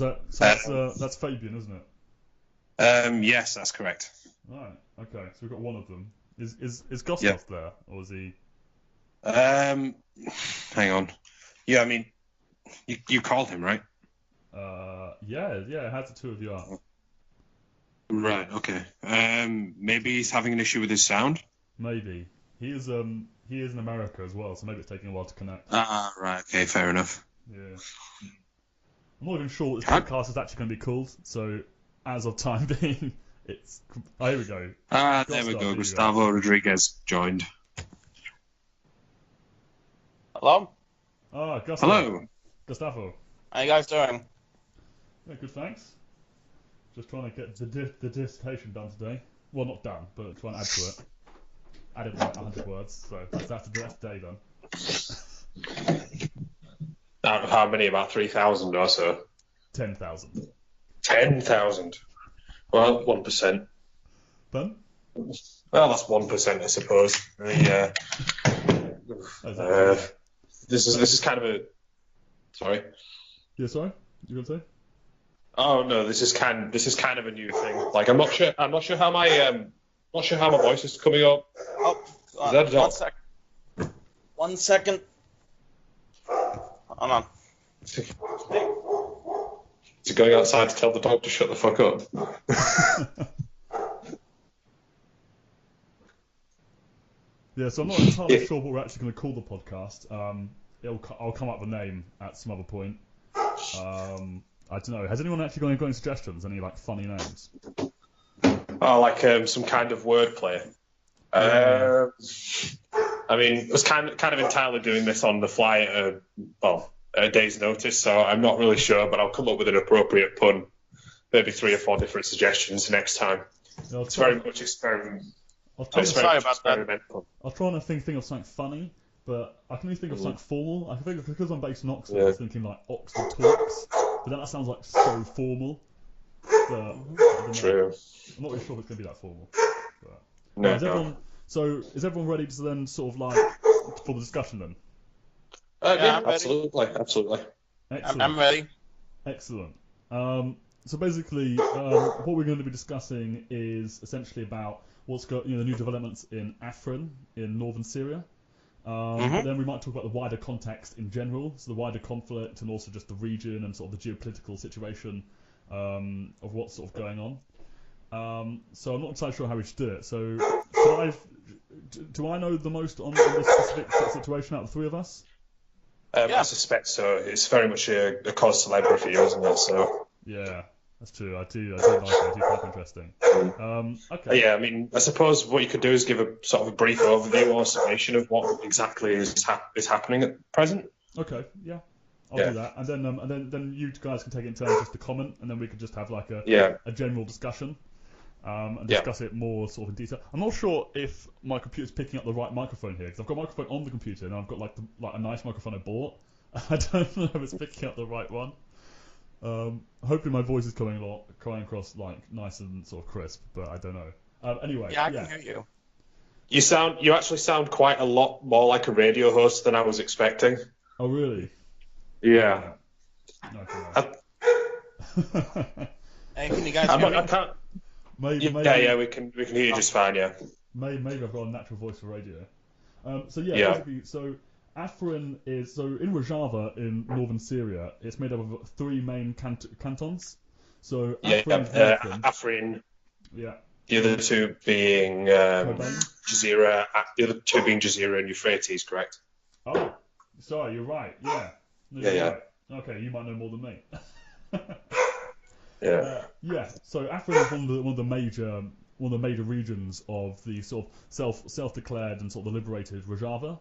Right, is that so? That's Fabian, isn't it? Yes, that's correct. Right. Okay. So we've got one of them. Is Yeah. Gustav there, or is he? Um, Hang on. Yeah, I mean, you called him, right? Yeah. How the two of you are? Right. Okay. Maybe he's having an issue with his sound. Maybe he is in America as well, so maybe it's taking a while to connect. Ah, right. Okay, fair enough. Yeah. I'm not even sure what this Huh? podcast is actually going to be called. So as of time being, it's here we go. Ah, there we Gustav, go. here you go. Gustavo Rodriguez joined. Hello? Ah, Gustav. Hello. Gustavo. How you guys doing? Yeah, good. Thanks. Just trying to get the dissertation done today. Well, not done, but trying to add to it. Added like 100 words, so that's today done. Out of how many? About 3,000 or so. 10,000. 10,000. Well, 1%. Done? Well, that's 1%, I suppose. This is kind of a. Sorry. Yeah, sorry. You gonna say? Oh no, this is kind of a new thing. Like I'm not sure how my voice is coming up. Oh, Is that all? 1 second. 1 second. Hold on. Is he going outside to tell the dog to shut the fuck up? Yeah, so I'm not entirely sure what we're actually going to call the podcast. I'll come up with a name at some other point. I don't know. Has anyone actually got any suggestions? Any like funny names? Oh, like some kind of wordplay. Yeah. I mean, I was kind of entirely doing this on the fly at a day's notice, so I'm not really sure, but I'll come up with an appropriate pun. Maybe 3 or 4 different suggestions next time. Yeah, It's very much experiment. I'm sorry about that. Experimental. I'll try and think of something funny, but I can only think of something formal. I can think of, because I'm based in Oxford, I was thinking like Oxford Talks, but then that sounds like so formal. But, I don't know. True. I'm not really sure if it's going to be that formal. But, No, is everyone ready to then sort of like for the discussion then? Yeah, I'm ready. absolutely. Excellent. I'm ready. Excellent. So basically, what we're going to be discussing is essentially about the new developments in Afrin in northern Syria. But then we might talk about the wider context in general, so the wider conflict and also just the region and sort of the geopolitical situation of what's sort of going on. So I'm not entirely sure how we should do it. So do I know the most on this specific situation out of the three of us? Yeah. I suspect so. It's very much a cause célèbre for you, isn't it? So. Yeah, that's true. I do like it. I do find it interesting. Okay. Yeah, I mean, I suppose what you could do is give a sort of a brief overview or summation of what exactly is happening at present. Okay. Yeah. I'll do that, and then you guys can take it in turn just to comment, and then we could just have like a general discussion, and discuss it more sort of in detail. I'm not sure if my computer's picking up the right microphone here because I've got a microphone on the computer and I've got like a nice microphone I bought. I don't know if it's picking up the right one. Hopefully my voice is coming across like nice and sort of crisp, but I don't know. Anyway, Yeah, I can hear you. You actually sound quite a lot more like a radio host than I was expecting. Oh really? Yeah. Hey, can you guys hear me? I can't. Maybe, we can hear you just fine. Yeah. Maybe I've got a natural voice for radio. Basically, so Afrin is in Rojava in northern Syria. It's made up of 3 main cantons. So Afrin is Afrin. Yeah. The other 2 being Jazeera. The other 2 being Jazeera and Euphrates, correct? Oh, sorry, you're right. Yeah. No, you're right. Okay, you might know more than me. So Afrin is one of the major regions of the sort of self-declared and sort of the liberated Rojava.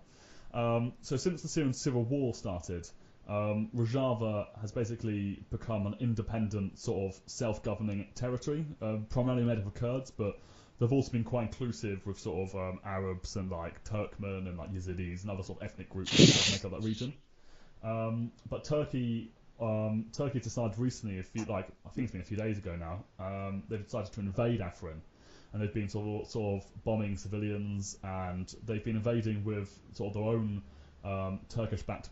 So since the Syrian civil war started, Rojava has basically become an independent sort of self-governing territory, primarily made up of Kurds, but they've also been quite inclusive with sort of Arabs and like Turkmen and like Yazidis and other sort of ethnic groups that make up that region. But Turkey decided recently, I think it's been a few days ago now, they've decided to invade Afrin, and they've been sort of bombing civilians, and they've been invading with sort of their own Turkish-backed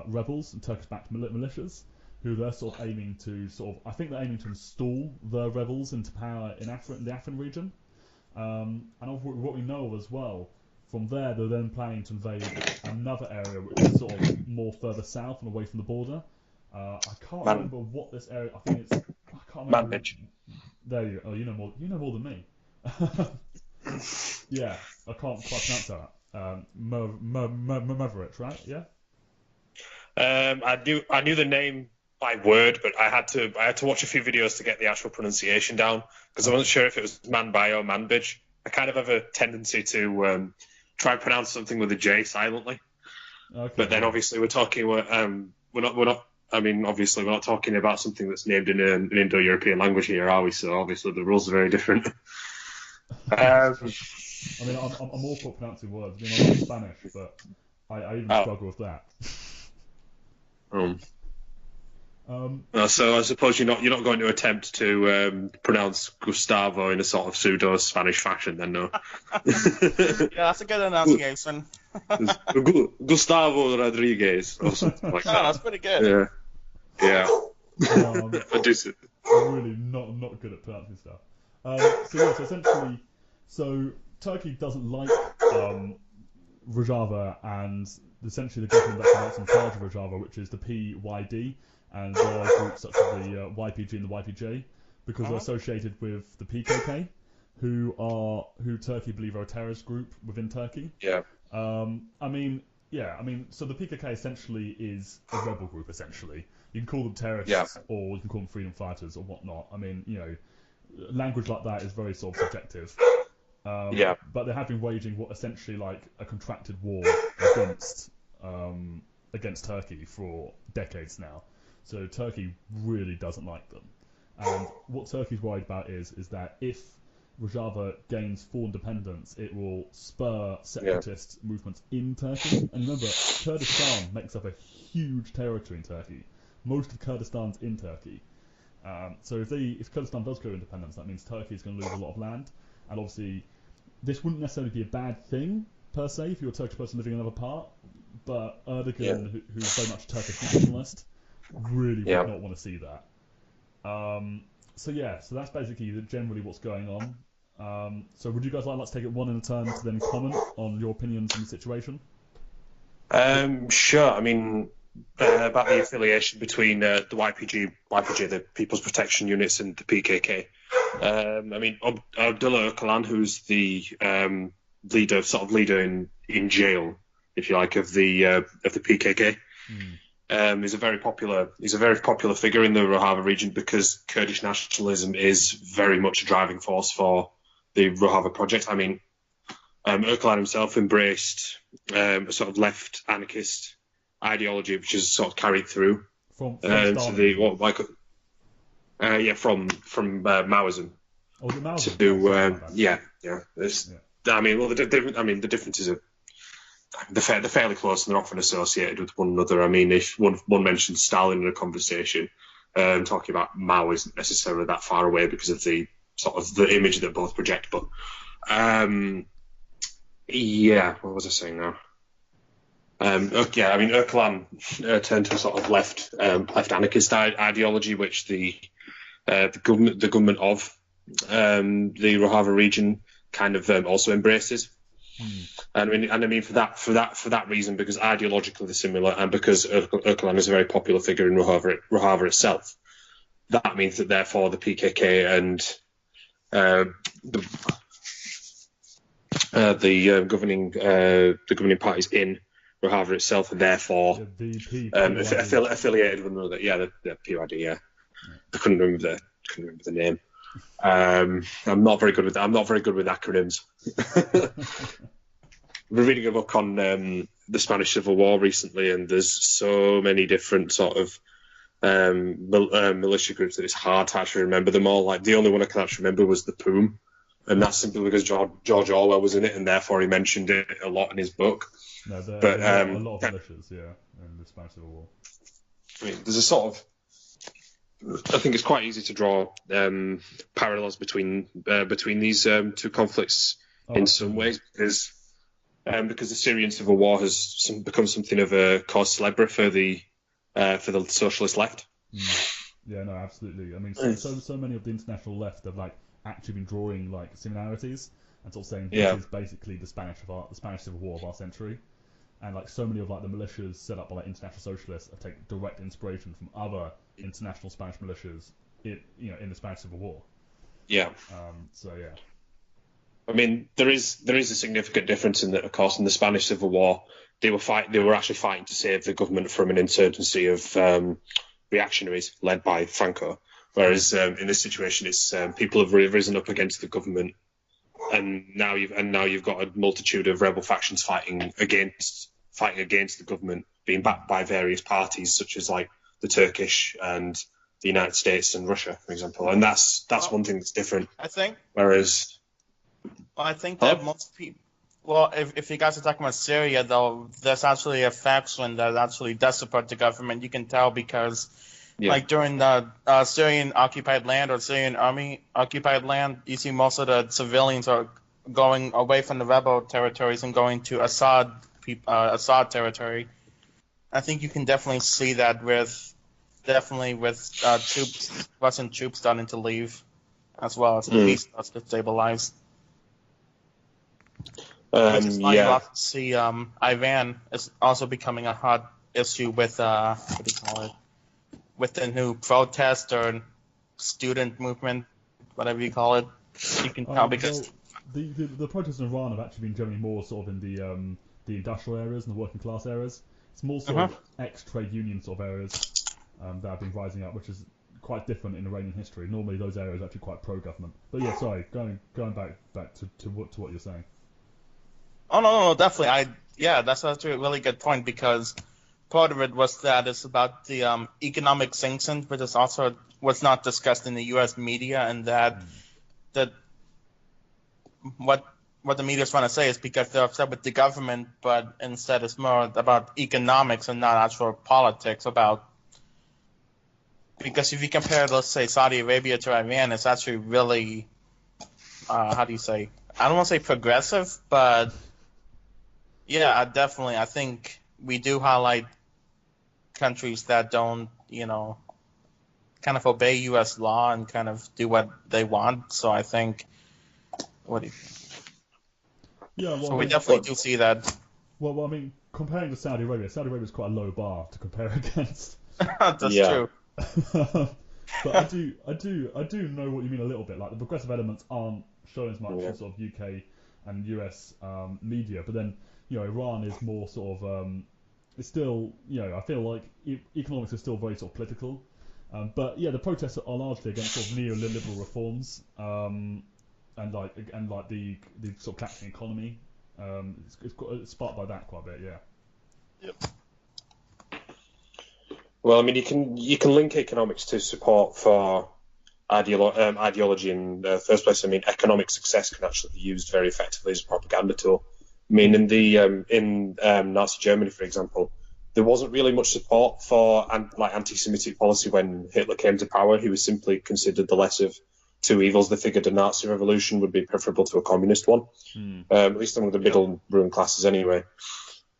rebels and Turkish-backed militias. who they're sort of aiming to I think they're aiming to install the rebels into power in the Afrin region. And what we know as well, from there they're then planning to invade another area which is sort of more further south and away from the border. I can't remember what this area. I think it's. I can't remember. Manbij. There you go. Oh, you know more. You know more than me. Yeah, I can't quite pronounce that. Mavericks, right? Yeah. I knew the name by word, but I had to watch a few videos to get the actual pronunciation down because I wasn't sure if it was Manbij or Manbij. I kind of have a tendency to try and pronounce something with a J silently. Okay. But then obviously we're not. I mean, obviously we're not talking about something that's named in an Indo-European language here, are we? So obviously the rules are very different. I mean, I'm awful at pronouncing words. I mean, I love Spanish, but I even struggle with that. So I suppose you're not going to attempt to pronounce Gustavo in a sort of pseudo Spanish fashion, then, no? Yeah, that's a good enunciation. Gustavo Rodriguez or something like that. Oh, that's pretty good. Yeah. I do. I'm really not good at pronouncing stuff. So essentially, Turkey doesn't like Rojava, and essentially the government that's in charge of Rojava, which is the PYD, and there are groups such as the YPG and the YPJ, because they're associated with the PKK, who Turkey believe are a terrorist group within Turkey. Yeah. So the PKK essentially is a rebel group. Essentially, you can call them terrorists, or you can call them freedom fighters or whatnot. I mean, language like that is very sort of subjective. But they have been waging what essentially like a contracted war against Turkey for decades now. So Turkey really doesn't like them. And what Turkey's worried about is that if Rojava gains full independence, it will spur separatist movements in Turkey. And remember, Kurdistan makes up a huge territory in Turkey. Most of Kurdistan's in Turkey. So if Kurdistan does go independence, that means Turkey is going to lose a lot of land. And obviously, this wouldn't necessarily be a bad thing, per se, if you're a Turkish person living in another part. But Erdogan, who's very much a Turkish nationalist, really would not want to see that. So that's basically generally what's going on. So would you guys like to take it one at a time to then comment on your opinions on the situation? Sure. I mean, about the affiliation between the YPG, the People's Protection Units, and the PKK. I mean, Abdullah Öcalan, who's the leader in jail, if you like, of the PKK. He's a very popular figure in the Rojava region because Kurdish nationalism is very much a driving force for the Rojava project. I mean, Öcalan himself embraced a sort of left anarchist ideology, which is sort of carried through from Maoism. Oh, the Maoism. I mean, the differences are they're fairly close and they're often associated with one another. I mean, if one mentions Stalin in a conversation, talking about Mao isn't necessarily that far away because of the sort of the image that both project. But what was I saying now? I mean, Öcalan turned to a sort of left anarchist ideology, which the government of the Rojava region kind of also embraces. And I mean for that reason, because ideologically they're similar, and because Öcalan is a very popular figure in Rojava itself, that means that therefore the PKK and the governing parties in Rojava itself are therefore affiliated with another. Yeah, the PYD. Yeah, I couldn't remember the name. I'm not very good with acronyms. I've been reading a book on the Spanish Civil War recently, and there's so many different sort of militia groups that it's hard to actually remember them all. Like the only one I can actually remember was the POOM, and that's simply because George Orwell was in it, and therefore he mentioned it a lot in his book. No, there are a lot of militias, in the Spanish Civil War. I mean, there's a sort of I think it's quite easy to draw parallels between these two conflicts in some ways, because the Syrian civil war has become something of a cause célèbre for the socialist left. Yeah, no, absolutely. I mean, so many of the international left have like actually been drawing like similarities and sort of saying this is basically the Spanish Civil War of our century, and like so many of like the militias set up by like international socialists have taken direct inspiration from other international Spanish militias in the Spanish Civil War. Yeah. So yeah. I mean, there is a significant difference in that, of course, in the Spanish Civil War, they were actually fighting to save the government from an insurgency of reactionaries led by Franco. Whereas in this situation, it's people have risen up against the government, and now you've got a multitude of rebel factions fighting against the government, being backed by various parties such as like the Turkish and the United States and Russia, for example. And that's one thing that's different. I think. Whereas, I think that most people. Well, if you guys are talking about Syria, though, there's actually a faction that actually does support the government. You can tell because, like during the Syrian occupied land or Syrian army occupied land, you see most of the civilians are going away from the rebel territories and going to Assad territory. I think you can definitely see that with Russian troops starting to leave, as well as the peace starts to stabilize. Which is why you also see Iran is also becoming a hot issue with what do you call it? With the new protest or student movement, whatever you call it. You can tell because the protests in Iran have actually been generally more sort of in the industrial areas and the working class areas. It's more sort of ex-trade union sort of areas that have been rising up, which is quite different in Iranian history. Normally those areas are actually quite pro-government. But yeah, sorry, going back to what you're saying. Oh no, definitely. That's actually a really good point because part of it was that it's about the economic sanctions, which is also was not discussed in the U.S. media, and that what the media is trying to say is because they're upset with the government, but instead it's more about economics and not actual politics. Because if you compare, let's say, Saudi Arabia to Iran, it's actually really how do you say? I don't want to say progressive, but yeah, I think we do highlight countries that don't, kind of obey U.S. law and kind of do what they want. So I think, what do you think? Yeah, well, so we definitely do see that. Well, I mean, comparing to Saudi Arabia is quite a low bar to compare against. That's true. But I do know what you mean a little bit. Like the progressive elements aren't shown as much in sort of UK and US media, but then Iran is more sort of it's still I feel like economics is still very sort of political, but yeah, the protests are largely against sort of neoliberal reforms and like the sort of collapsing economy. It's sparked by that quite a bit, yeah. Yep. Well, I mean, you can link economics to support for ideology in the first place. I mean, economic success can actually be used very effectively as a propaganda tool. I mean, in Nazi Germany, for example, there wasn't really much support for anti-Semitic policy when Hitler came to power. He was simply considered the less of two evils. They figured a Nazi revolution would be preferable to a communist one, at least among the middle and ruling classes, anyway.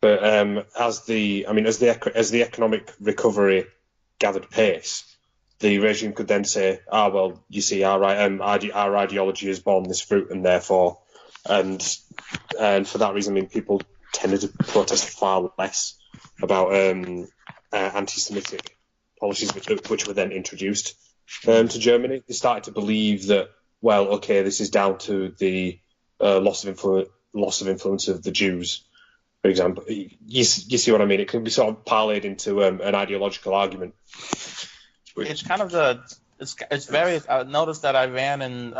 But as the economic recovery gathered pace, the regime could then say, well, you see, our ideology has borne this fruit, and therefore, and for that reason, I mean, people tended to protest far less about anti-Semitic policies, which were then introduced to Germany. They started to believe that, well, okay, this is down to the loss of influence of the Jews. For example, you see what I mean? It can be sort of parlayed into an ideological argument. It's kind of it's very. I noticed that Iran and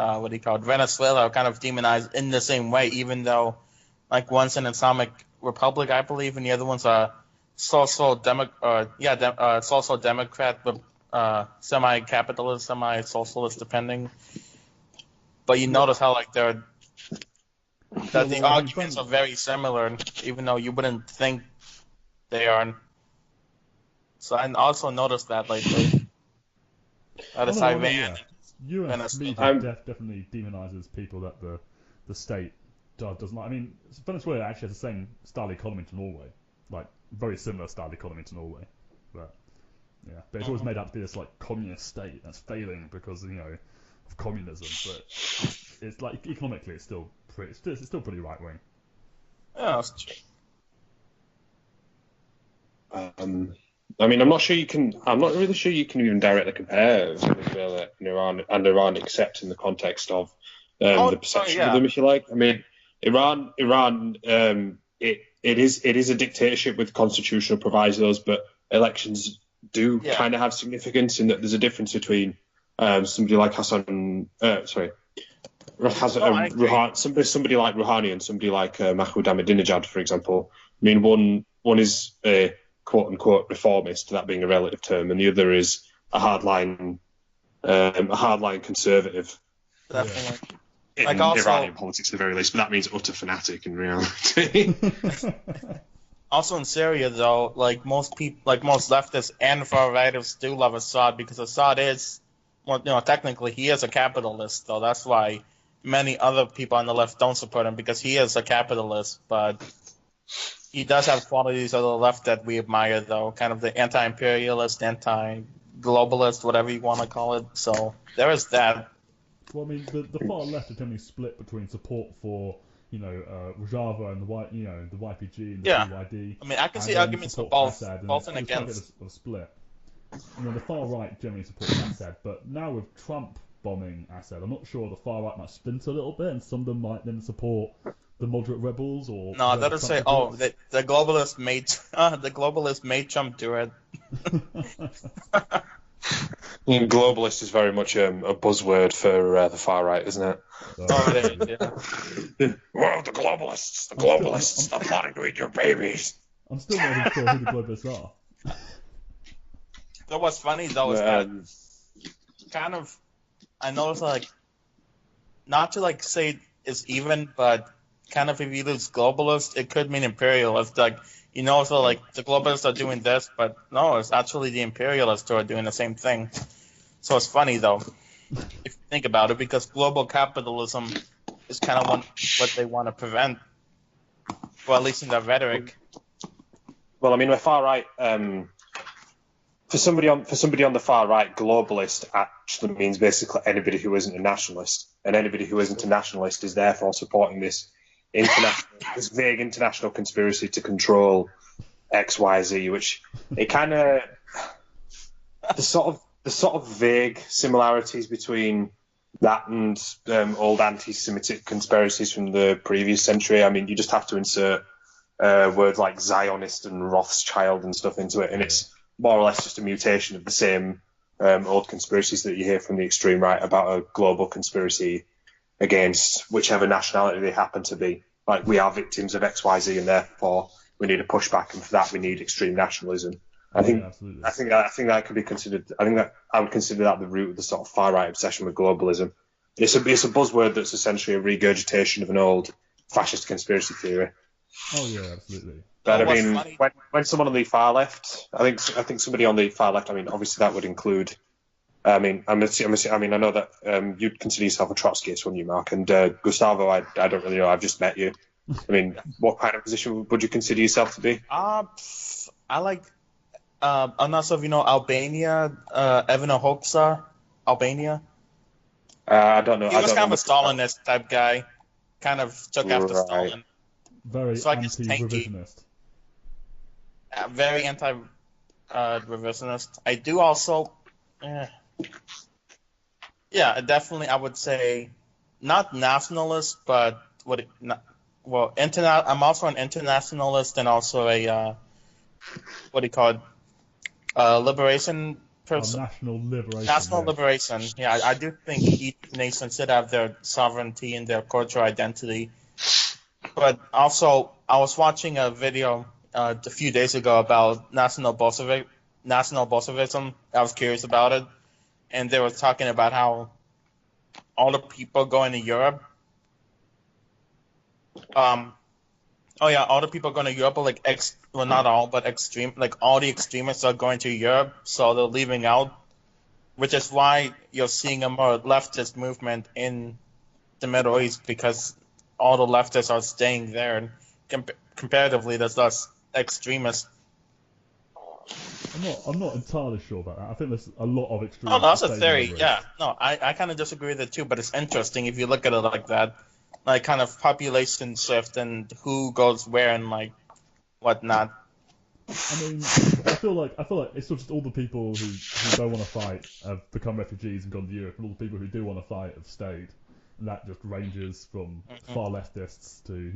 Venezuela are kind of demonized in the same way, even though, like, one's an Islamic republic, I believe, and the other one's a social democrat, but semi-capitalist, semi-socialist, depending. But you notice how the arguments are very similar, even though you wouldn't think they are. So I also noticed that lately. Iran. US media definitely demonizes people that the state doesn't like. I mean, Venezuela actually has the same style economy to Norway, like very similar style economy to Norway. But Yeah, but it's always made out to be this like communist state that's failing because of communism. But it's like economically, it's still pretty right wing. Yeah, that's true. I mean, I'm not really sure you can even directly compare Venezuela and Iran, except in the context of the perception of them, if you like. I mean, Iran, it is a dictatorship with constitutional provisos, but elections do kind of have significance in that there's a difference between somebody like somebody like Rouhani and somebody like Mahmoud Ahmadinejad, for example. I mean, one is a quote-unquote reformist, that being a relative term, and the other is a hardline conservative. Definitely. In Iranian politics, at the very least, but that means utter fanatic in reality. Also in Syria, though, like most leftists and far-righters do love Assad because Assad is, technically he is a capitalist, though. That's why many other people on the left don't support him, because he is a capitalist, but he does have qualities of the left that we admire, though, kind of the anti-imperialist, anti-globalist, whatever you want to call it. So there is that. Well, I mean, the far left are generally split between support for Rojava and the YPG and the PYD. I mean, I can see arguments for both and against. A split. The far right generally supports Assad, but now with Trump bombing Assad, I'm not sure the far right might splinter a little bit, and some of them might then support the moderate rebels or. No, that'll say, the globalist made Trump do it. Globalist is very much a buzzword for the far right, isn't it? It is, yeah. Well, the globalists, they're plotting to eat your babies. I'm still not even sure who the globalists are. So what's funny though is that kind of, I know it's like, not to like say it's even, but kind of if you lose globalist, it could mean imperialist. Like, so like the globalists are doing this, but no, it's actually the imperialists who are doing the same thing. So it's funny though, if you think about it, because global capitalism is kind of what they want to prevent, well, at least in their rhetoric. Well, I mean, we're far right. For somebody on the far right, globalist actually means basically anybody who isn't a nationalist, and anybody who isn't a nationalist is therefore supporting this vague international conspiracy to control X, Y, Z, which it kind of the sort of vague similarities between that and old anti-Semitic conspiracies from the previous century. I mean, you just have to insert words like Zionist and Rothschild and stuff into it, and it's more or less just a mutation of the same old conspiracies that you hear from the extreme right about a global conspiracy against whichever nationality they happen to be. Like, we are victims of X, Y, Z, and therefore we need a pushback, and for that we need extreme nationalism. I think that could be considered. I think that I would consider that the root of the sort of far right obsession with globalism. It's a buzzword that's essentially a regurgitation of an old fascist conspiracy theory. Oh yeah, absolutely. But I mean, when someone on the far left, I think somebody on the far left. I mean, obviously that would include. I mean, I know that you'd consider yourself a Trotskyist, wouldn't you, Mark? And Gustavo, I don't really know. I've just met you. I mean, what kind of position would you consider yourself to be? I like. I'm not sure if you know Albania. Evan Hoxha, Albania. I don't know. He was kind of a Stalinist type guy. Kind of took after Stalin. Very anti-revisionist. Very anti-revisionist. I do also. Yeah, definitely. I would say not nationalist, but I'm also an internationalist and also a what do you call it? Liberation person. National liberation. Yeah, I do think each nation should have their sovereignty and their cultural identity. But also, I was watching a video a few days ago about national Bolshevism. I was curious about it. And they were talking about how all the people going to Europe, all the people going to Europe are like not all, but extreme, like all the extremists are going to Europe, so they're leaving out, which is why you're seeing a more leftist movement in the Middle East, because all the leftists are staying there, and comparatively, there's less extremists. I'm not entirely sure about that. I think there's a lot of extreme. Oh, no, that's a state theory. memory. Yeah, no, I kind of disagree with it too, but it's interesting if you look at it like that, like kind of population shift and who goes where and like whatnot. I mean, I feel like it's sort of just all the people who don't want to fight have become refugees and gone to Europe, and all the people who do want to fight have stayed. And that just ranges from far leftists to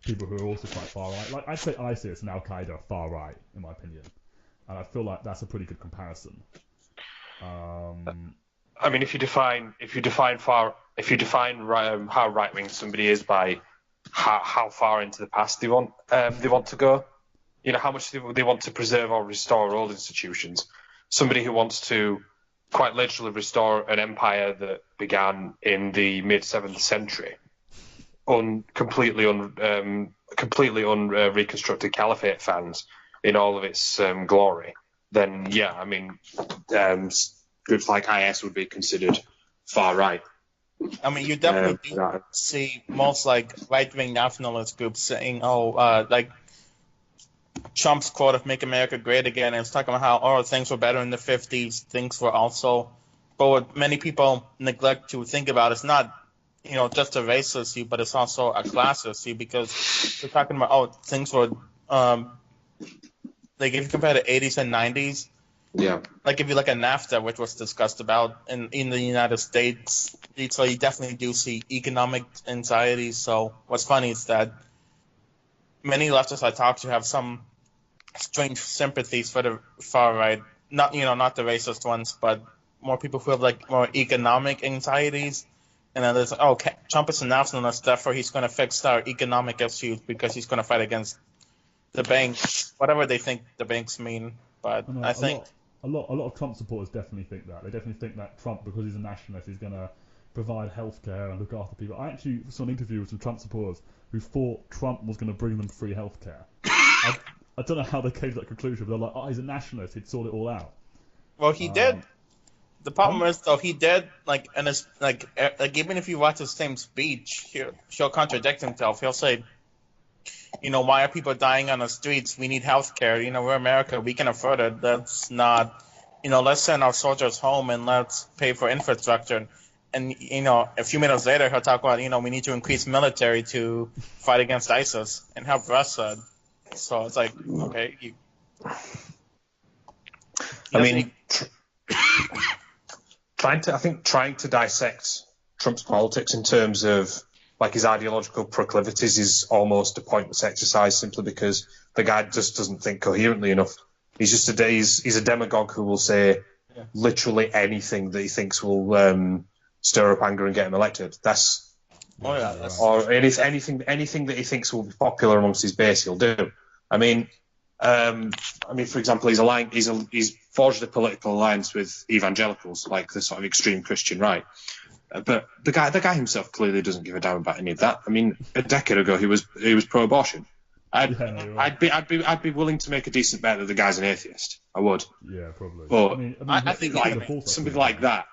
people who are also quite far right. Like I'd say ISIS and Al Qaeda are far right in my opinion, and I feel like that's a pretty good comparison. I mean, if you define how right wing somebody is by how far into the past they want to go, how much they want to preserve or restore old institutions. Somebody who wants to quite literally restore an empire that began in the mid 7th century, completely reconstructed caliphate fans in all of its glory, then yeah, I mean, groups like IS would be considered far right. I mean, you definitely do see most like right-wing nationalist groups saying, like Trump's quote of "Make America Great Again," and it's talking about how things were better in the 50s, things were also. But what many people neglect to think about is not, just a race issue, but it's also a class issue because we're talking about things were, like if you compare the 80s and 90s, Yeah. like if you look at NAFTA, which was discussed about in the United States, so you definitely do see economic anxiety. So what's funny is that many leftists I talk to have some strange sympathies for the far right, not the racist ones, but more people who have like more economic anxieties. And then there's Trump is a nationalist, therefore he's going to fix our economic issues because he's going to fight against the banks, whatever they think the banks mean. But I think a lot of Trump supporters definitely think that. They definitely think that Trump, because he's a nationalist, is going to provide healthcare and look after people. I actually saw an interview with some Trump supporters who thought Trump was going to bring them free healthcare. I don't know how they came to that conclusion, but they're like, he's a nationalist, he'd sort it all out. Well, he did. The problem is, though, he did, and it's like even if you watch the same speech, he'll contradict himself. He'll say, why are people dying on the streets? We need health care. We're America. We can afford it. That's not, let's send our soldiers home and let's pay for infrastructure. And, a few minutes later, he'll talk about, we need to increase military to fight against ISIS and help Russia. So it's like, okay. Trying to dissect Trump's politics in terms of like his ideological proclivities is almost a pointless exercise, simply because the guy just doesn't think coherently enough. He's just he's a demagogue who will say literally anything that he thinks will stir up anger and get him elected. Or anything that he thinks will be popular amongst his base, he'll do. I mean, for example, he's forged a political alliance with evangelicals, like the sort of extreme Christian right. But the guy himself clearly doesn't give a damn about any of that. I mean, a decade ago he was pro-abortion. I'd be willing to make a decent bet that the guy's an atheist. I would. Yeah, probably. But I think something like that,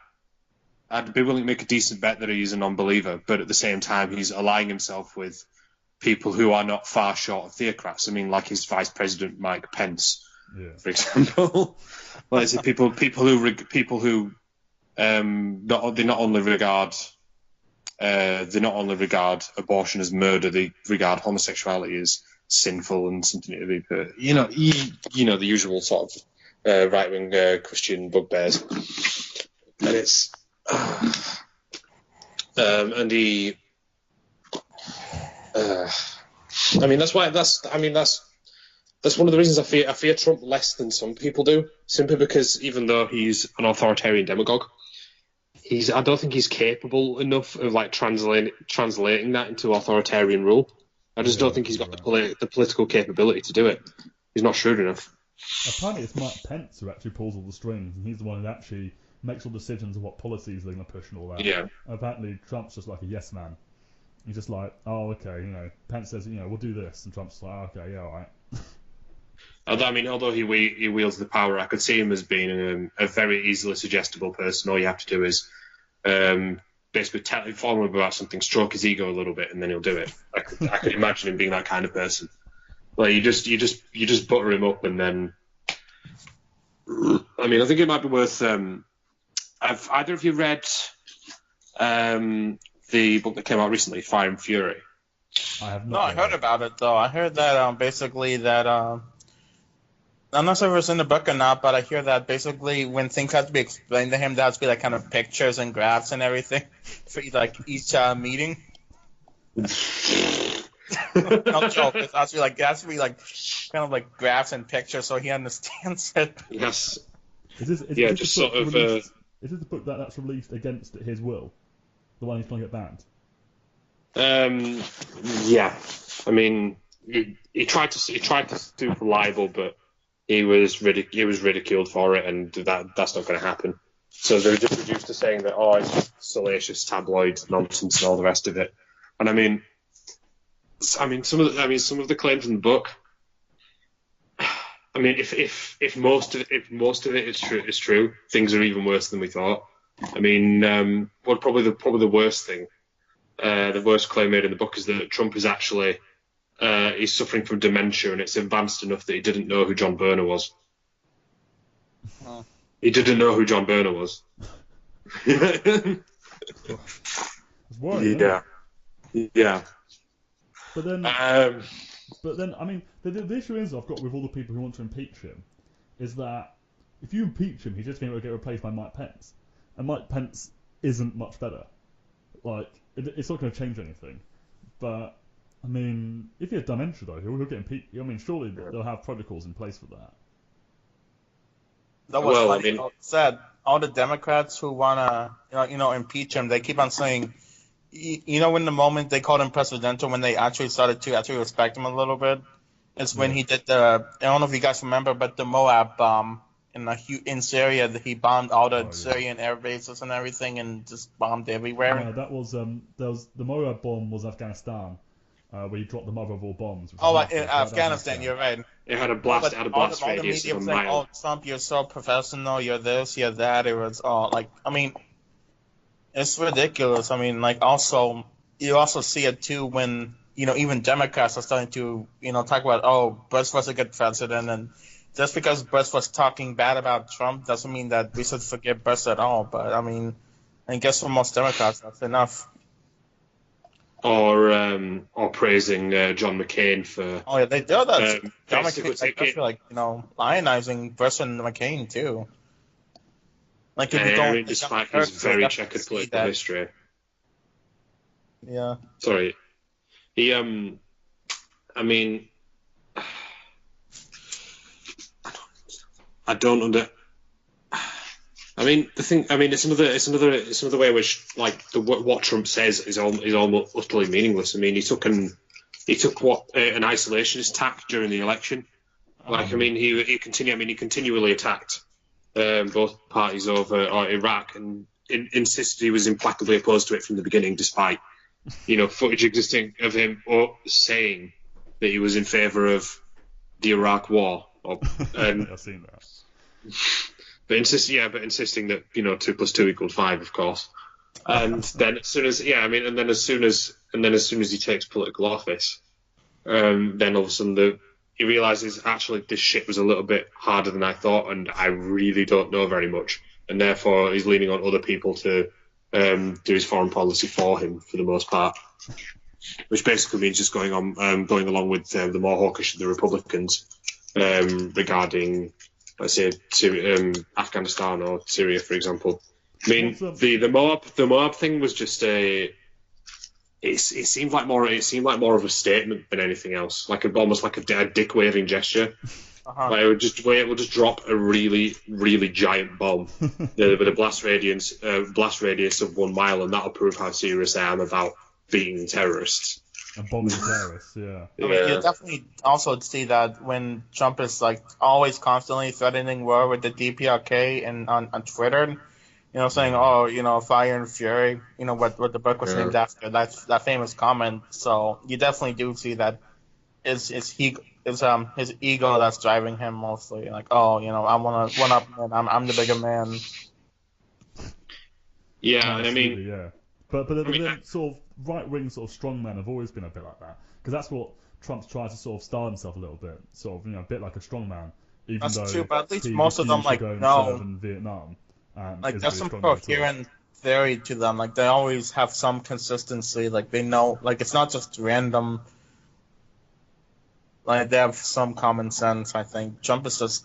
I'd be willing to make a decent bet that he's a non-believer. But at the same time, he's allying himself with people who are not far short of theocrats. I mean, like his vice president Mike Pence, for example. Well, is it people who they not only regard abortion as murder, they regard homosexuality as sinful and something to be, the usual sort of right wing Christian bugbears, and it's and he. That's one of the reasons I fear Trump less than some people do, simply because even though he's an authoritarian demagogue, I don't think he's capable enough of like translating that into authoritarian rule. I just don't think he's got the political capability to do it. He's not shrewd enough. Apparently it's Mike Pence who actually pulls all the strings, and he's the one who actually makes all decisions of what policies they're going to push and all that. Yeah. Apparently Trump's just like a yes man. He's just like, okay, Pence says, we'll do this, and Trump's like, okay, yeah, all right. Although he wields the power, I could see him as being a very easily suggestible person. All you have to do is basically inform him about something, stroke his ego a little bit, and then he'll do it. I could imagine him being that kind of person. Like you just butter him up, and then I mean, I think it might be worth. Have either of you read the book that came out recently, Fire and Fury? I have No, not. I heard about it though. I heard that basically that I'm not sure if it's in the book or not, but I hear that basically when things have to be explained to him, there has to be like kind of pictures and graphs and everything for like each meeting. No joke. It has to be like kind of like graphs and pictures so he understands it. Yes. Is this the book that's released against his will? The one he's trying to get banned? Yeah. I mean, he tried to sue for libel, but he was ridiculed for it, and that's not going to happen. So they're just reduced to saying that it's just salacious tabloid nonsense and all the rest of it. And I mean some of the claims in the book. I mean, if most of it is true, things are even worse than we thought. I mean, probably the worst thing, the worst claim made in the book is that Trump is actually he's suffering from dementia, and it's advanced enough that he didn't know who John Boehner was. Oh. He didn't know who John Boehner was. It's worrying, yeah. But then, I mean, the issue is I've got with all the people who want to impeach him is that if you impeach him, he's just going to get replaced by Mike Pence, and Mike Pence isn't much better. Like, it's not going to change anything. But I mean, if he has dementia though, he'll get impeached. I mean, surely they'll have protocols in place for that. That was funny. Said all the Democrats who wanna impeach him, they keep on saying, when the moment they called him presidential, when they actually started to respect him a little bit, is when he did I don't know if you guys remember, but the Moab bomb in Syria, he bombed all the Syrian air bases and everything, and just bombed everywhere. Yeah, that was the Moab bomb was Afghanistan, where he dropped the mother of all bombs. Afghanistan, you're right. It had a blast radius of a mile. Trump, you're so professional, you're this, you're that. It was all it's ridiculous. I mean, you also see it too when, even Democrats are starting to, talk about, Bush was a good president, and just because Bush was talking bad about Trump doesn't mean that we should forget Bush at all. But I mean, I guess for most Democrats, that's enough. Or praising John McCain for. Oh yeah, they do that. John McCain, lionizing Bush and McCain too. Like if you don't, despite his very checkered political history. Yeah. Sorry, he. I mean, I don't under. I mean, the thing. I mean, it's another way which, what Trump says is almost utterly meaningless. I mean, he took an isolationist tack during the election. I mean, he continually attacked both parties over Iraq, and insisted he was implacably opposed to it from the beginning, despite footage existing of him saying that he was in favour of the Iraq War. I've seen that. But insisting that 2 + 2 = 5, of course. And then as soon as he takes political office, then all of a sudden he realizes actually this shit was a little bit harder than I thought, and I really don't know very much, and therefore he's leaning on other people to do his foreign policy for him for the most part, which basically means just going along with the more hawkish of the Republicans regarding, let's say, Afghanistan or Syria, for example. I mean, the Moab thing was just it seemed like more of a statement than anything else, almost like a dick waving gesture. Uh-huh. It will just drop a really, really giant bomb with a blast radius of 1 mile, and that'll prove how serious I am about beating terrorists. And bombing terrorists, yeah. I mean, you definitely also see that when Trump is always constantly threatening war with the DPRK and on Twitter, saying, fire and fury, what the book was named after, that famous comment. So you definitely do see that it's his ego that's driving him mostly. I want to one up, man. I'm the bigger man. Yeah, and I mean, yeah. But then sort of right-wing sort of strongmen have always been a bit like that, because that's what Trump's tried to sort of style himself a little bit, sort of a bit like a strongman. even That's though true, but at least he most of them refused to like go and serve no, in Vietnam. And like isn't there's really some strong there at all. coherent theory to them. Like they always have some consistency. Like they know, like it's not just random. Like they have some common sense. I think Trump is just,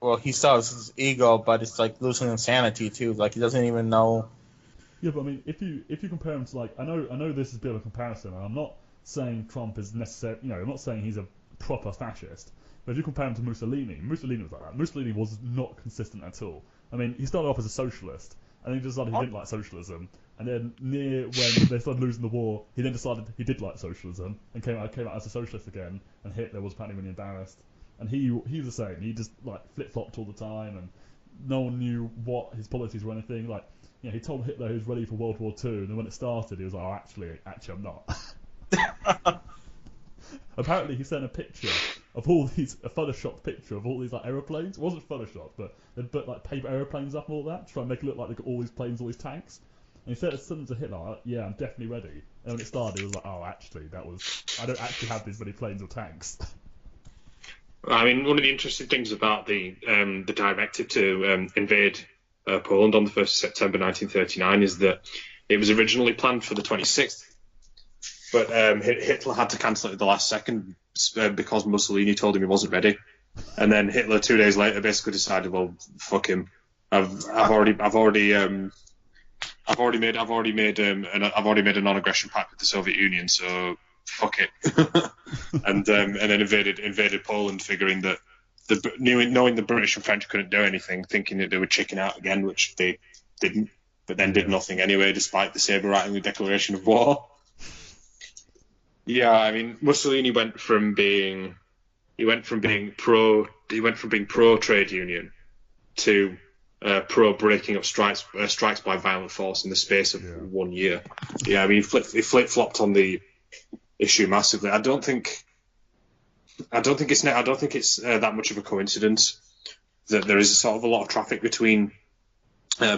well, he still has his ego, but it's like losing insanity too. Like he doesn't even know. Yeah, but I mean, if you compare him to like, I know this is a bit of a comparison, and I'm not saying Trump is necessarily, I'm not saying he's a proper fascist, but if you compare him to Mussolini was like that. Mussolini was not consistent at all. I mean, he started off as a socialist, and then he decided he didn't like socialism, and then near when they started losing the war, he then decided he did like socialism, and came out as a socialist again, and Hitler was apparently really embarrassed, and he was the same. He just like flip flopped all the time, and no one knew what his policies were or anything. Like, he told Hitler he was ready for World War II, and then when it started, he was like, "Oh, actually, I'm not." Apparently, he sent a picture of a photoshopped picture of all these like aeroplanes. It wasn't photoshopped, but they'd put like paper aeroplanes up and all that to try and make it look like they got all these planes, all these tanks. And he sent it to Hitler, like, "Yeah, I'm definitely ready." And when it started, he was like, "Oh, actually, I don't actually have these many planes or tanks." I mean, one of the interesting things about the directive to invade Poland on the 1st of September 1939 is that it was originally planned for the 26th, but Hitler had to cancel it at the last second because Mussolini told him he wasn't ready, and then Hitler 2 days later basically decided, well, fuck him. I've already made a non-aggression pact with the Soviet Union, so fuck it, and then invaded Poland, figuring that knowing the British and French couldn't do anything, thinking that they would chicken out again, which they didn't, but then did nothing anyway, despite the saber-rattling declaration of war. Yeah, I mean, Mussolini went from being pro trade union to pro breaking up strikes by violent force in the space of 1 year. Yeah, I mean, he flip-flopped on the issue massively. I don't think it's that much of a coincidence that there is a sort of a lot of traffic between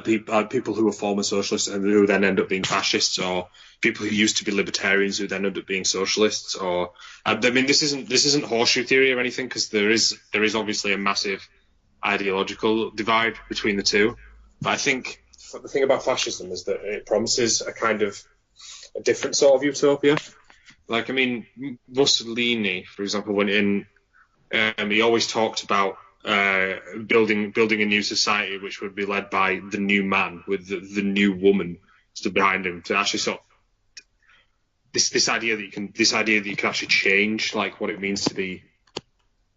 people who are former socialists and who then end up being fascists, or people who used to be libertarians who then end up being socialists. Or I mean, this isn't horseshoe theory or anything, because there is obviously a massive ideological divide between the two. But I think the thing about fascism is that it promises a kind of a different sort of utopia. Like, I mean, Mussolini, for example, went in. He always talked about building a new society which would be led by the new man, with the new woman stood behind him, to actually sort of this idea that you can actually change like what it means to be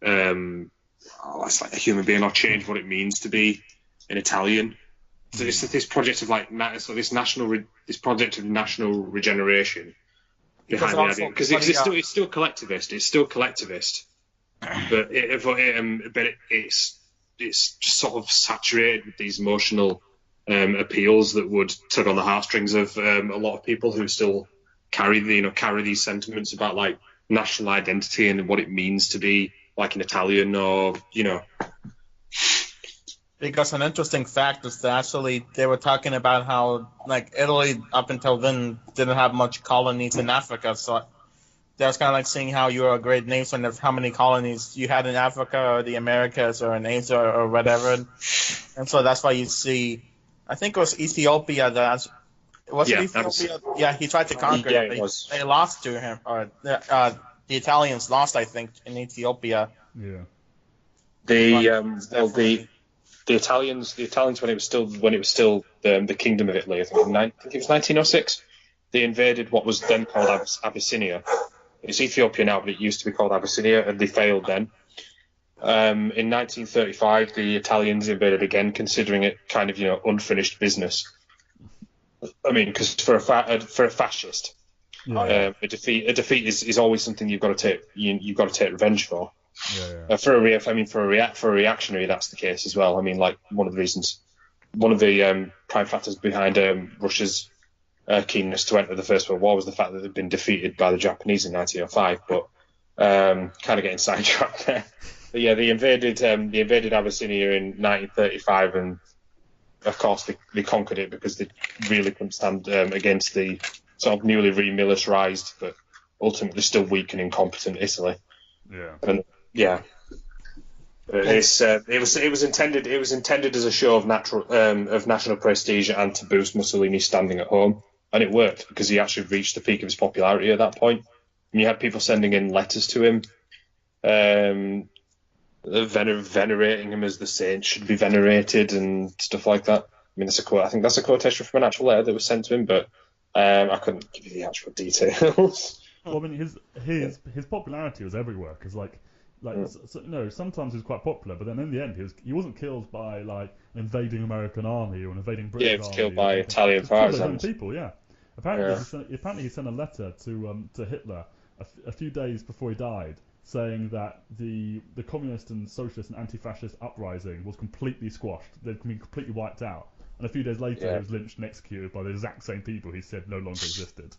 it's like a human being, or change what it means to be an Italian. So this project of like this project of national regeneration behind the idea, because it's still collectivist. It's still collectivist, but it's just sort of saturated with these emotional appeals that would tug on the heartstrings of a lot of people who still carry these sentiments about like national identity and what it means to be like an Italian, or Because an interesting fact is that actually they were talking about how like Italy up until then didn't have much colonies in Africa, so that's kind of like seeing how you're a great nation of how many colonies you had in Africa or the Americas or in Asia or whatever, and so that's why you see, I think it was Ethiopia Ethiopia? Yeah, he tried to conquer it. They lost to him, or the Italians lost, I think, in Ethiopia. Yeah. The Italians when it was still the Kingdom of Italy, I think it was 1906. They invaded what was then called Abyssinia. It's Ethiopia now, but it used to be called Abyssinia, and they failed then. In 1935, the Italians invaded again, considering it kind of unfinished business. I mean, because for a fascist, a defeat is always something you've got to take revenge for. Yeah. For a reactionary, that's the case as well. I mean, like one of the prime factors behind Russia's keenness to enter the First World War was the fact that they'd been defeated by the Japanese in 1905. But kind of getting sidetracked there. But yeah, they invaded Abyssinia in 1935, and of course they conquered it because they really couldn't stand against the sort of newly remilitarized but ultimately still weak and incompetent Italy. Yeah. And yeah. It was intended as a show of national prestige and to boost Mussolini's standing at home, and it worked because he actually reached the peak of his popularity at that point. And you had people sending in letters to him, venerating him as the saint should be venerated and stuff like that. I mean, that's a quote. I think that's a quotation from an actual letter that was sent to him, but I couldn't give you the actual details. Well, I mean, his popularity was everywhere because sometimes he was quite popular, but then in the end he wasn't killed by like an invading American army or an invading British army. Yeah, he was killed by Italian partisans. People, yeah. Apparently he sent a letter to Hitler a few days before he died, saying that the communist and socialist and anti-fascist uprising was completely squashed. They'd been completely wiped out. And a few days later, he was lynched and executed by the exact same people he said no longer existed.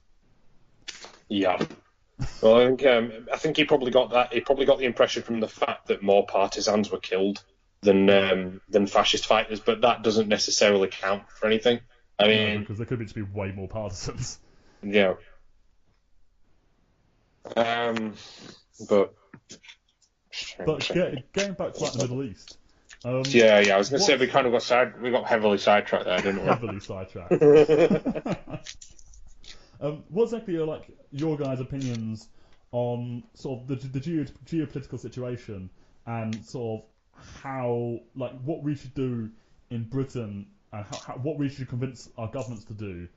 Yeah. Well, I think he probably got that. He probably got the impression from the fact that more partisans were killed than fascist fighters, but that doesn't necessarily count for anything. I mean, because there could just be way more partisans. Yeah. But getting back to like the Middle East. I was going to say we kind of got heavily sidetracked there, didn't we? Heavily sidetracked. What exactly are like your guys' opinions on sort of the geopolitical situation and sort of how like what we should do in Britain and what we should convince our governments to do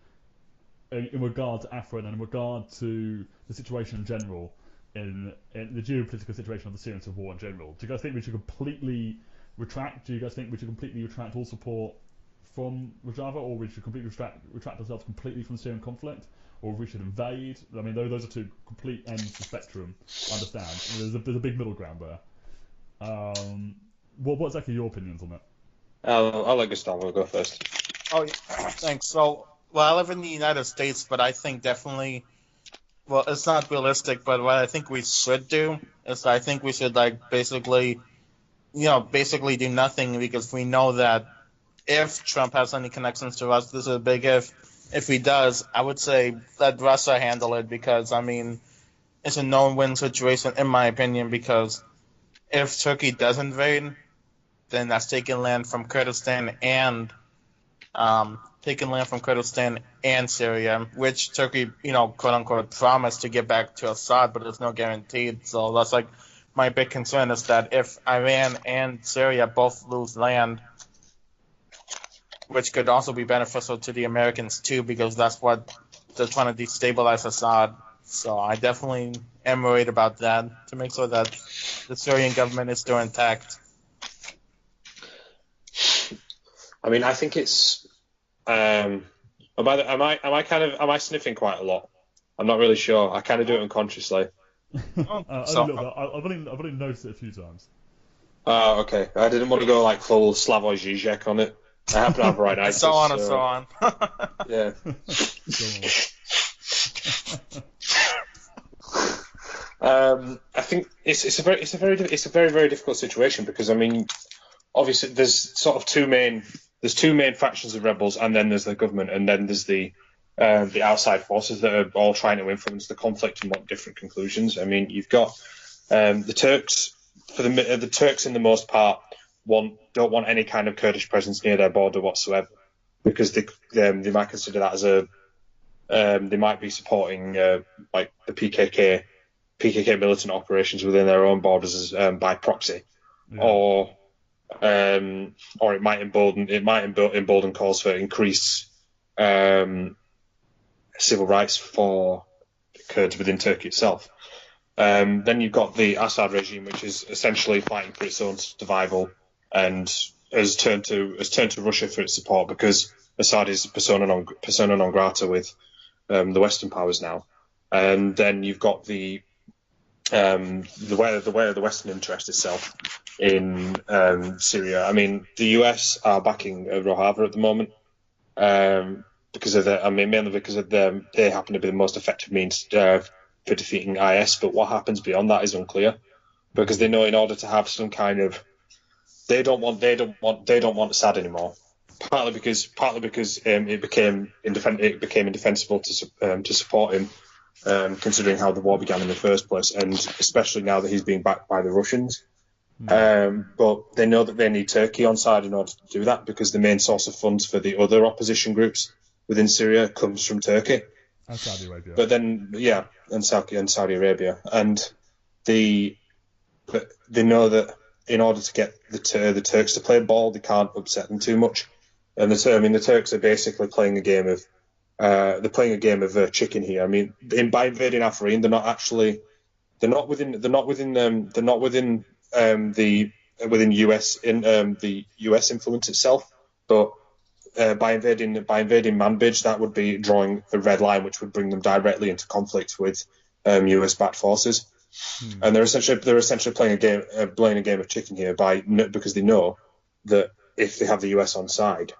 in regard to Afrin and in regard to the situation in general in the geopolitical situation of the Syrian civil war in general? Do you guys think we should completely retract? Do you guys think we should completely retract all support from Rojava, or we should completely retract ourselves completely from the Syrian conflict, or we should invade? I mean, those are two complete ends of the spectrum. I understand. There's a big middle ground there. What exactly are your opinions on that? I'll let Gustavo go first. Oh, yeah. Thanks. So, I live in the United States, but I think definitely, it's not realistic, but what I think we should do is I think we should, like, basically do nothing, because we know that if Trump has any connections to us, this is a big if. If he does, I would say let Russia handle it, because, I mean, it's a no-win situation, in my opinion, because if Turkey does invade, then that's taking land from Kurdistan and Syria, which Turkey, quote-unquote, promised to get back to Assad, but it's no guaranteed. So that's, like, my big concern is that if Iran and Syria both lose land, which could also be beneficial to the Americans too, because that's what they're trying to destabilize Assad. So I definitely am worried about that, to make sure that the Syrian government is still intact. I mean, I think it's. Am I sniffing quite a lot? I'm not really sure. I kind of do it unconsciously. I've only noticed it a few times. Okay. I didn't want to go like full Slavoj Žižek on it. I happen to have rhinitis. So on. Yeah. I think it's a very very difficult situation, because I mean, obviously there's sort of two main factions of rebels, and then there's the government, and then there's the outside forces that are all trying to influence the conflict and want different conclusions. I mean, you've got the Turks. The Turks, in the most part, don't want any kind of Kurdish presence near their border whatsoever, because they might consider that as they might be supporting like the PKK militant operations within their own borders by proxy, or it might embolden calls for increased civil rights for Kurds within Turkey itself. Then you've got the Assad regime, which is essentially fighting for its own survival, and has turned to Russia for its support, because Assad is persona non grata with the Western powers now. And then you've got the way the Western interest itself in Syria. I mean, the US are backing Rojava at the moment because of mainly because of they happen to be the most effective means for defeating IS. But what happens beyond that is unclear, because they know in order to have some kind of they don't want Assad anymore. Partly because it became indefensible to support him, considering how the war began in the first place, and especially now that he's being backed by the Russians. But they know that they need Turkey on side in order to do that, because the main source of funds for the other opposition groups within Syria comes from Turkey. And Saudi Arabia. But then, and Saudi Arabia. But they know that in order to get the Turks to play ball, they can't upset them too much. And the Turks are basically playing a game of chicken here. I mean, by invading Afrin, they're not within the US influence itself, but by invading Manbij, that would be drawing a red line, which would bring them directly into conflict with US-backed forces. And they're essentially playing a game of chicken here because they know that if they have the US on side,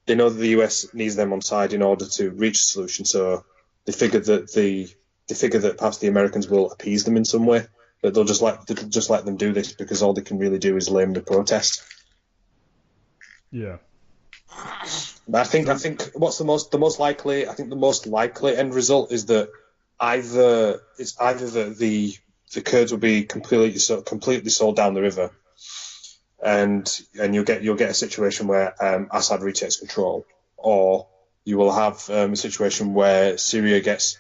they know that the US needs them on side in order to reach a solution. So they figure that perhaps the Americans will appease them in some way, but they'll just let them do this because all they can really do is lame the protest. Yeah. I think the most likely end result is that either the Kurds will be completely sold down the river, and you'll get a situation where Assad retakes control, or you will have a situation where Syria gets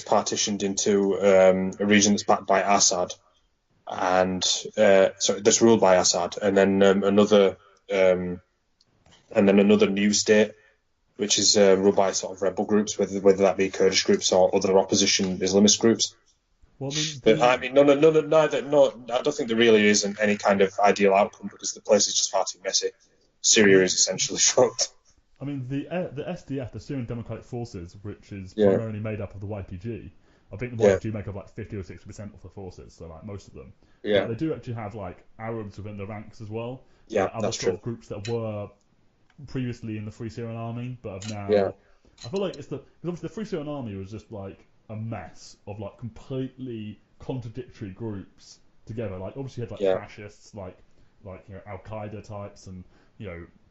partitioned into a region that's backed by Assad, and that's ruled by Assad, and then another new state, which is ruled by sort of rebel groups, whether that be Kurdish groups or other opposition Islamist groups. Well, I don't think there really isn't any kind of ideal outcome, because the place is just far too messy. Syria is essentially fucked. I mean, the SDF, the Syrian Democratic Forces, which is primarily made up of the YPG. I think the YPG make up like 50 or 60% of the forces, so like most of them. Yeah. But they do actually have like Arabs within the ranks as well. Yeah, other that's sort true. of groups that were previously in the Free Syrian Army, but have now. Yeah. I feel like because obviously the Free Syrian Army was just like a mess of like completely contradictory groups together. Like obviously you had like fascists, like Al Qaeda types, and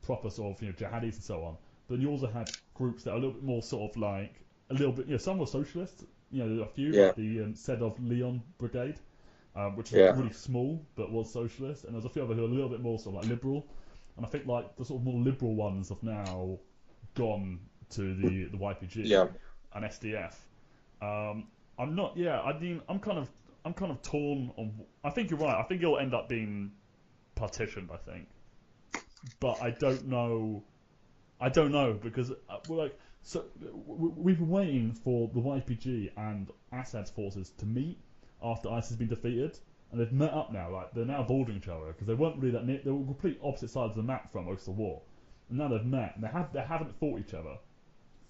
proper sort of jihadis and so on. But then you also had groups that are a little bit more sort of like a little bit some were socialist. A few like the Sedov Leon Brigade, which is really small but was socialist, and there's a few other who are a little bit more sort of like liberal. And I think like the sort of more liberal ones have now gone to the YPG and SDF. I'm not. Yeah, I mean, I'm kind of torn on. I think you're right. I think it'll end up being partitioned. I think, but I don't know. Because we've been waiting for the YPG and Assad's forces to meet after ISIS has been defeated, and they've met up now. Like they're now bordering each other because they weren't really that near. They were complete opposite sides of the map from most of the war, and now they've met. And they haven't fought each other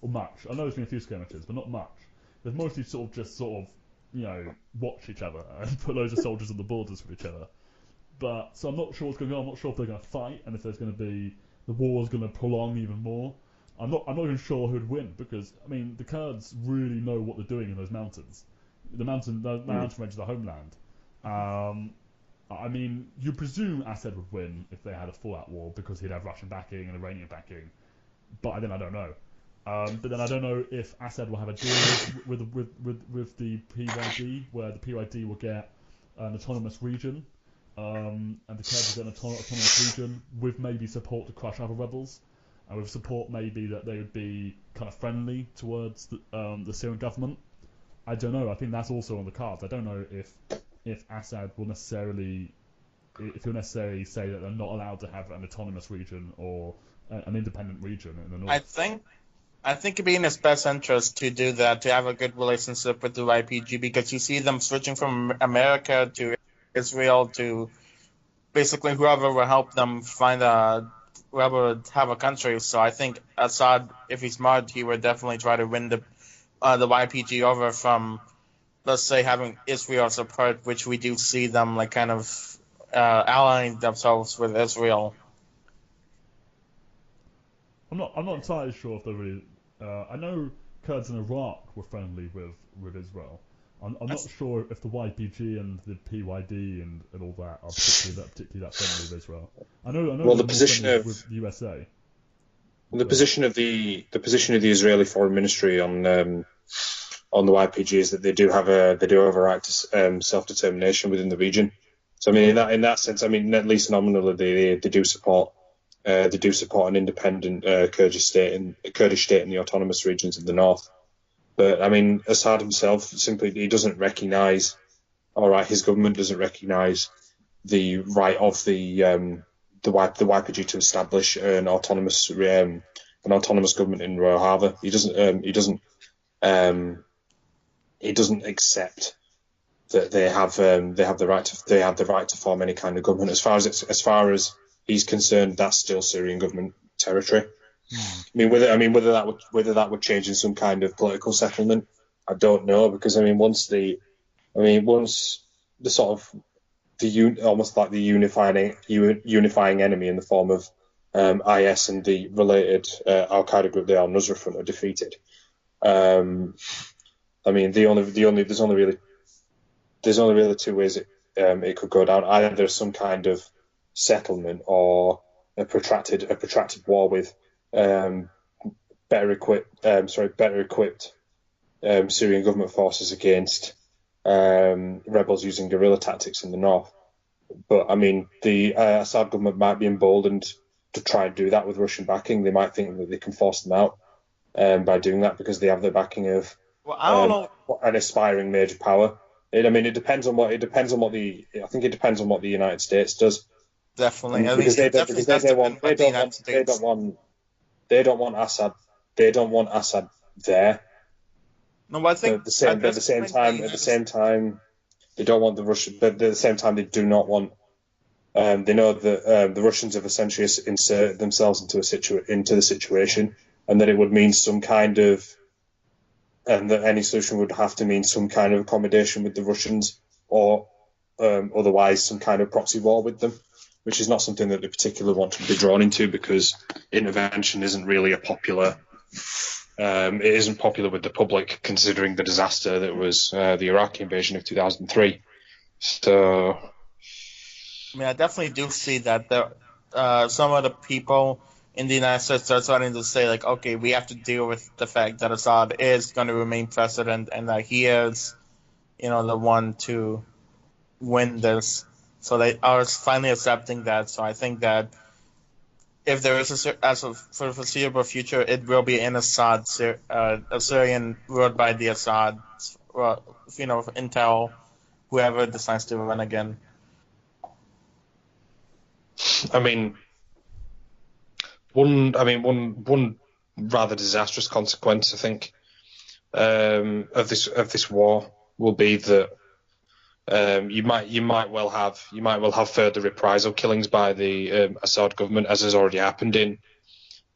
or much. I know there's been a few skirmishes, but not much. They've mostly sort of watch each other and put loads of soldiers on the borders with each other. But so I'm not sure what's going on. I'm not sure if they're going to fight and if there's going to be the war's going to prolong even more. I'm not even sure who'd win, because I mean the Kurds really know what they're doing in those mountains. The mountain range of the homeland. I mean, you presume Assad would win if they had a full-out war because he'd have Russian backing and Iranian backing. But then I don't know. But then I don't know if Assad will have a deal with the PYD, where the PYD will get an autonomous region, and the Kurds will get an autonomous region with maybe support to crush other rebels, and with support maybe that they would be kind of friendly towards the Syrian government. I don't know. I think that's also on the cards. I don't know if Assad will necessarily say that they're not allowed to have an autonomous region or an independent region in the north. I think it'd be in his best interest to do that, to have a good relationship with the YPG, because you see them switching from America to Israel to basically whoever will help them whoever have a country. So I think Assad, if he's smart, he would definitely try to win the YPG over from, let's say, having Israel support, which we do see them like kind of allying themselves with Israel. I'm not entirely sure if they're really. I know Kurds in Iraq were friendly with Israel. I'm not sure if the YPG and the PYD and all that are particularly that friendly with Israel. I know. Well, the position with the USA. The position of the Israeli Foreign Ministry on the YPG is that they do have a right to self-determination within the region. So I mean, in that sense, I mean, at least nominally, they do support an independent Kurdish state in the autonomous regions in the north. But I mean, Assad himself simply he doesn't recognise. All right, his government doesn't recognise the right of the YPG to establish an autonomous government in Rojava. He doesn't accept that they have the right to form any kind of government. As far as he's concerned, that's still Syrian government territory. I mean, whether that would change in some kind of political settlement, I don't know, because I mean, once the sort of almost like the unifying enemy in the form of IS and the related Al Qaeda group, the Al Nusra Front, are defeated. I mean, there's only really two ways it could go down. Either some kind of settlement or a protracted war with better equipped Syrian government forces against rebels using guerrilla tactics in the north. But I mean, the Assad government might be emboldened to try and do that with Russian backing. They might think that they can force them out by doing that because they have the backing of an aspiring major power. It depends on what the United States does. Definitely, because they don't want Assad. They don't want Assad there. No, I think at the same time, they don't want the Russian. But at the same time, they do not want. They know that the Russians have essentially inserted themselves into the situation, and that it would mean some kind of, and that any solution would have to mean some kind of accommodation with the Russians, or otherwise some kind of proxy war with them, which is not something that they particularly want to be drawn into because intervention isn't really a popular. It isn't popular with the public, considering the disaster that was the Iraqi invasion of 2003. So, I mean, I definitely do see that some of the people in the United States are starting to say, like, okay, we have to deal with the fact that Assad is going to remain president and that he is, the one to win this. So they are finally accepting that. So I think that if there is for the foreseeable future, it will be in a Syrian ruled by the Assad, until whoever decides to run again. I mean, one rather disastrous consequence, I think, of this war will be that you might well have further reprisal killings by the Assad government, as has already happened in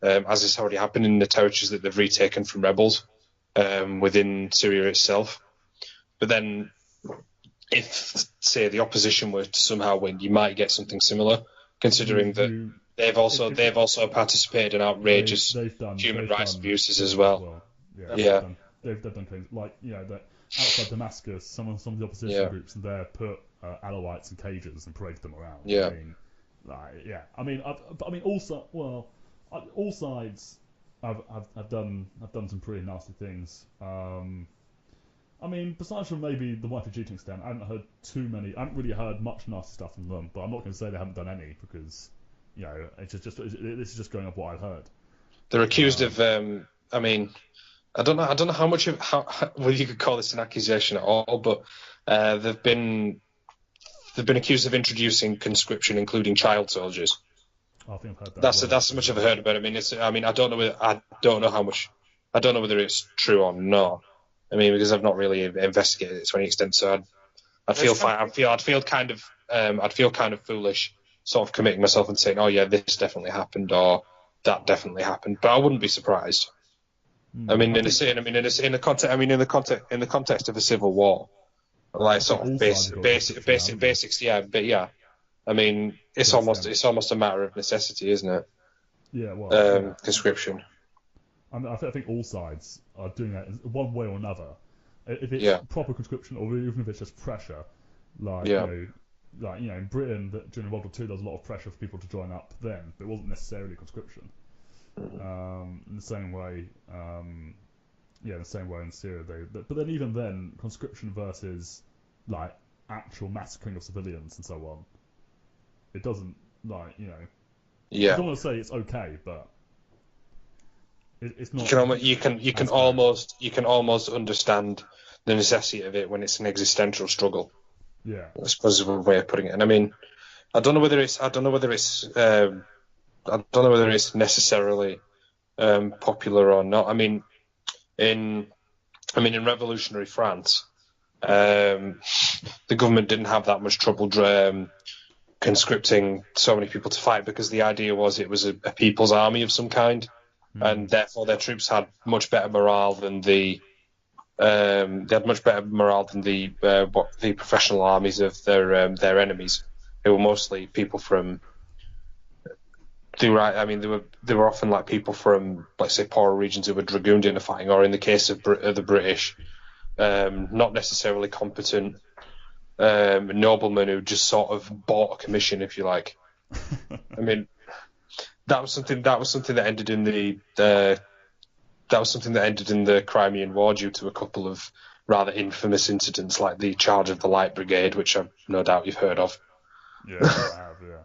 the territories that they've retaken from rebels within Syria itself. But then, if say the opposition were to somehow win, you might get something similar, considering that they've also participated in outrageous human rights abuses as well. They've done things like that. Outside Damascus, some of the opposition groups there put Alawites in cages and paraded them around. All sides have done some pretty nasty things. Besides from maybe the YPG to an extent, I haven't really heard much nasty stuff from them. But I'm not going to say they haven't done any because this is just going off what I've heard. They're accused of. I don't know how much whether you could call this an accusation at all, but they've been accused of introducing conscription, including child soldiers. I think I've heard that. That's as much as I've heard about it. I don't know whether it's true or not. Because I've not really investigated it to any extent, so I'd feel kind of foolish, sort of committing myself and saying, "Oh yeah, this definitely happened," or "That definitely happened." But I wouldn't be surprised. In the context of a civil war, like sort of basics, yeah. But yeah, it's almost a matter of necessity, isn't it? Yeah, well, conscription. I think all sides are doing that in one way or another. If it's proper conscription, or even if it's just pressure, in Britain during World War II, there was a lot of pressure for people to join up then, but it wasn't necessarily conscription. In the same way, in Syria, but then even then, conscription versus actual massacring of civilians and so on. It doesn't, like, I Yeah. don't want to say it's okay, but it's not. You can almost understand the necessity of it when it's an existential struggle. Yeah. I suppose is one way of putting it. And I mean, I don't know whether it's necessarily popular or not. I mean, in revolutionary France, the government didn't have that much trouble conscripting so many people to fight, because the idea was it was a people's army of some kind, and therefore their troops had much better morale than the professional armies of their enemies, who were mostly people from. They were often like people from, let's say, poorer regions who were dragooned into fighting, or in the case of the British, not necessarily competent noblemen who just sort of bought a commission, if you like. I mean, that was something that ended in the Crimean War due to a couple of rather infamous incidents, like the charge of the Light Brigade, which I've no doubt you've heard of. Yeah, I have, yeah.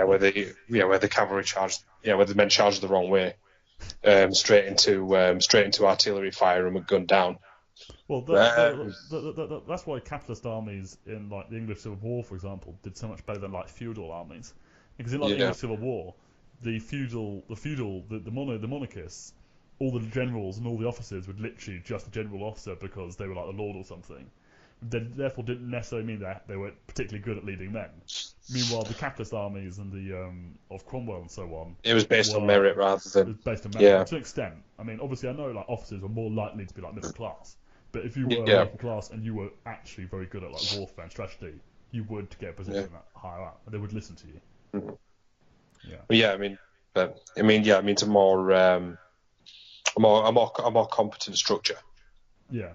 where the cavalry charged, where the men charged the wrong way, straight into artillery fire and were gunned down. Well, that's why capitalist armies in, like, the English Civil War, for example, did so much better than, like, feudal armies. Because in, like, the English Civil War, the monarchists, all the generals and all the officers were literally just a general officer because they were like the lord or something. They therefore didn't necessarily mean that they were particularly good at leading men. Meanwhile, the capitalist armies and the of Cromwell and so on, it was based on merit rather than. It was based on merit to an extent. I mean, obviously, I know like officers are more likely to be like middle class, but if you were working class and you were actually very good at like warfare and strategy, you would get a position that higher up, and they would listen to you. Mm-hmm. It's a more competent structure. Yeah.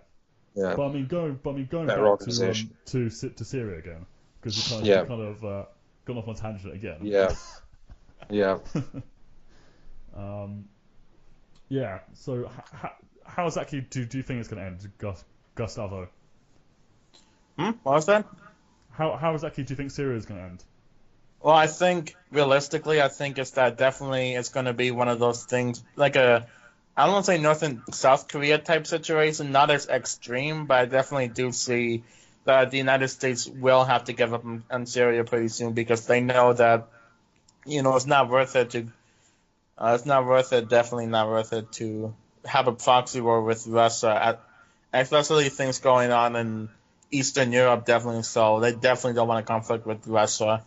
Yeah. But I mean, going better back to Syria again, because you kind of gone off on a tangent again. Yeah. Yeah. Yeah. So how exactly do you think it's going to end, Gustavo? What was that? How exactly do you think Syria is going to end? Well, I think realistically, it's definitely it's going to be one of those things like I don't want to say North and South Korea type situation, not as extreme, but I definitely do see that the United States will have to give up on Syria pretty soon, because they know that, it's not worth it to, definitely not worth it to have a proxy war with Russia, especially things going on in Eastern Europe, definitely so. They definitely don't want a conflict with Russia.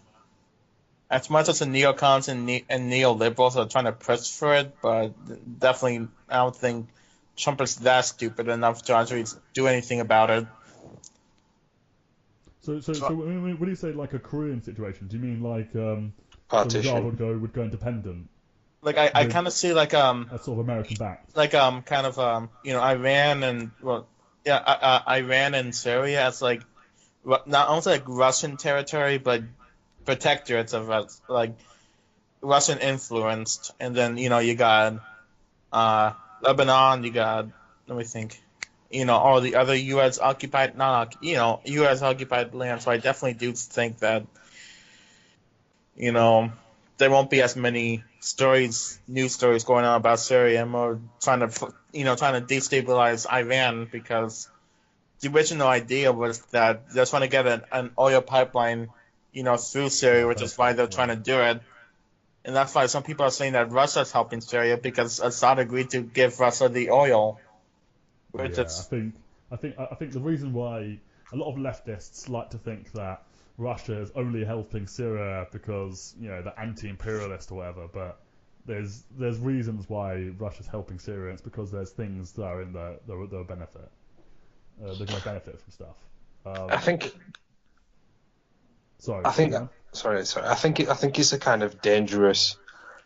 As much as the neocons and neoliberals are trying to push for it, but definitely I don't think Trump is that stupid enough to actually do anything about it. So when you say like a Korean situation, do you mean like partition would go independent? Like I kind of see like a sort of American backed. Like kind of Iran and Iran and Syria as like not almost like Russian territory, but protectorates of like Russian influenced, and then you got Lebanon, you got, let me think, all the other U.S. occupied U.S. occupied land. So I definitely do think that there won't be as many news stories going on about Syria, and more trying to destabilize Iran, because the original idea was that they're trying to get an oil pipeline through Syria, which is why they're trying to do it. And that's why some people are saying that Russia's helping Syria, because Assad agreed to give Russia the oil. I think the reason why a lot of leftists like to think that Russia is only helping Syria because they're anti-imperialist or whatever, but there's reasons why Russia's helping Syria. It's because there's things that are in there that will benefit. They're going to benefit from stuff. I think it's a kind of dangerous.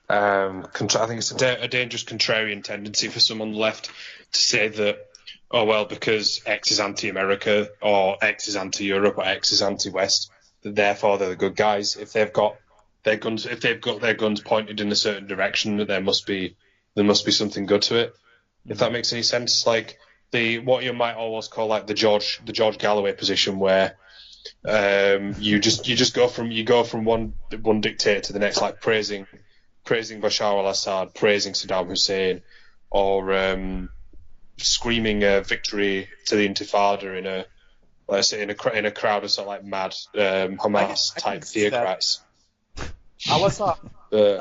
I think it's a dangerous contrarian tendency for someone on the left to say that, oh well, because X is anti-America or X is anti-Europe or X is anti-West, that therefore they're the good guys. If they've got their guns pointed in a certain direction, there must be something good to it. If that makes any sense, like what you might almost call like the George Galloway position, where You just go from one dictator to the next, like praising Bashar al-Assad, praising Saddam Hussein, or screaming victory to the Intifada in a, let's say, in a crowd of sort of like mad Hamas type theocrats. I was a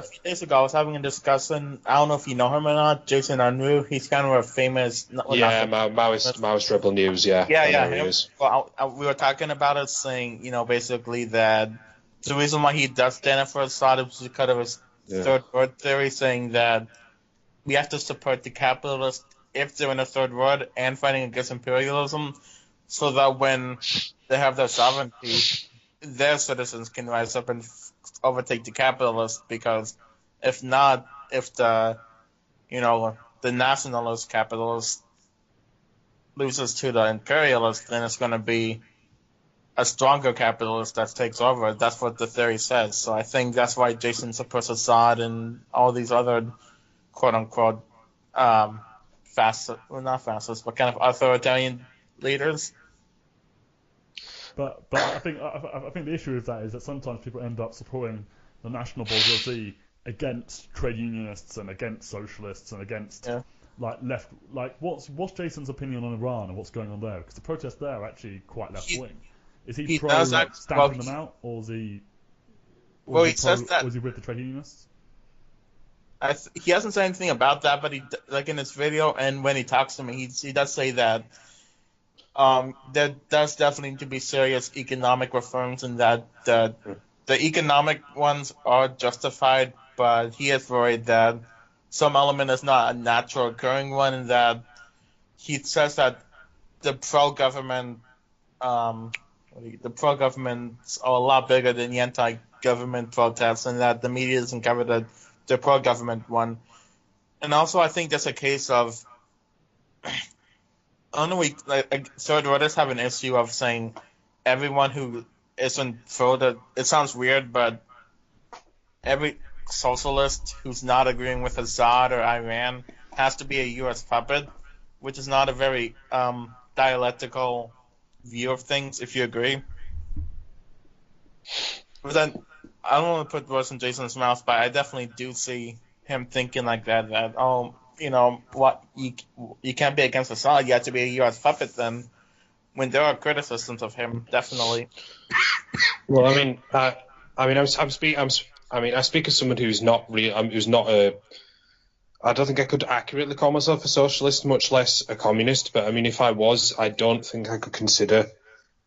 few days ago. I was having a discussion. I don't know if you know him or not. Jason Unruh. He's kind of a famous. Maoist Rebel News. Yeah. Yeah. Well, we were talking about it, saying basically that the reason why he does stand up for Assad is because of his third world theory, saying that we have to support the capitalists if they're in a third world and fighting against imperialism, so that when they have their sovereignty, their citizens can rise up and overtake the capitalists. Because if not, if the nationalist capitalist loses to the imperialist, then it's going to be a stronger capitalist that takes over. That's what the theory says. So I think that's why Jason supports Assad and all these other quote unquote not fascist, but kind of authoritarian leaders. But I think the issue with that is that sometimes people end up supporting the national bourgeoisie against trade unionists and against socialists and against like left. Like what's Jason's opinion on Iran and what's going on there? Because the protests there are actually quite left wing. Is he pro stamping them out, or is he? He says that. Or is he with the trade unionists? He hasn't said anything about that, but he, like in his video and when he talks to me, he does say that there does definitely need to be serious economic reforms, and that the economic ones are justified, but he is worried that some element is not a natural occurring one, and that he says that the pro-government pro-governments are a lot bigger than the anti-government protests, and that the media doesn't cover the pro-government one. And also, I think there's a case of third worlders have an issue of saying everyone who isn't pro the. It sounds weird, but every socialist who's not agreeing with Assad or Iran has to be a U.S. puppet, which is not a very dialectical view of things, if you agree. But then, I don't want to put words in Jason's mouth, but I definitely do see him thinking like that, what, you can't be against Assad, you have to be a U.S. puppet then, when there are criticisms of him, definitely. Well, I speak as someone who's not really, I don't think I could accurately call myself a socialist, much less a communist. But I mean, if I was, I don't think I could consider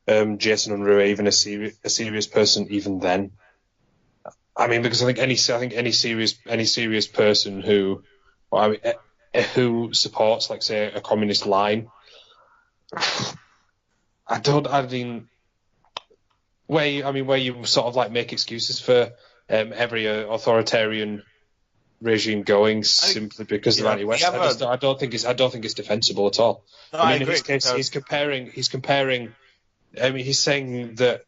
Jason Unruh even a serious person even then. I mean, because I think any serious person who supports, like, say, a communist line, where you sort of like make excuses for every authoritarian regime going simply because they're anti-West. I don't think it's defensible at all. No, I mean, agree, in his case, he's comparing. I mean, he's saying that.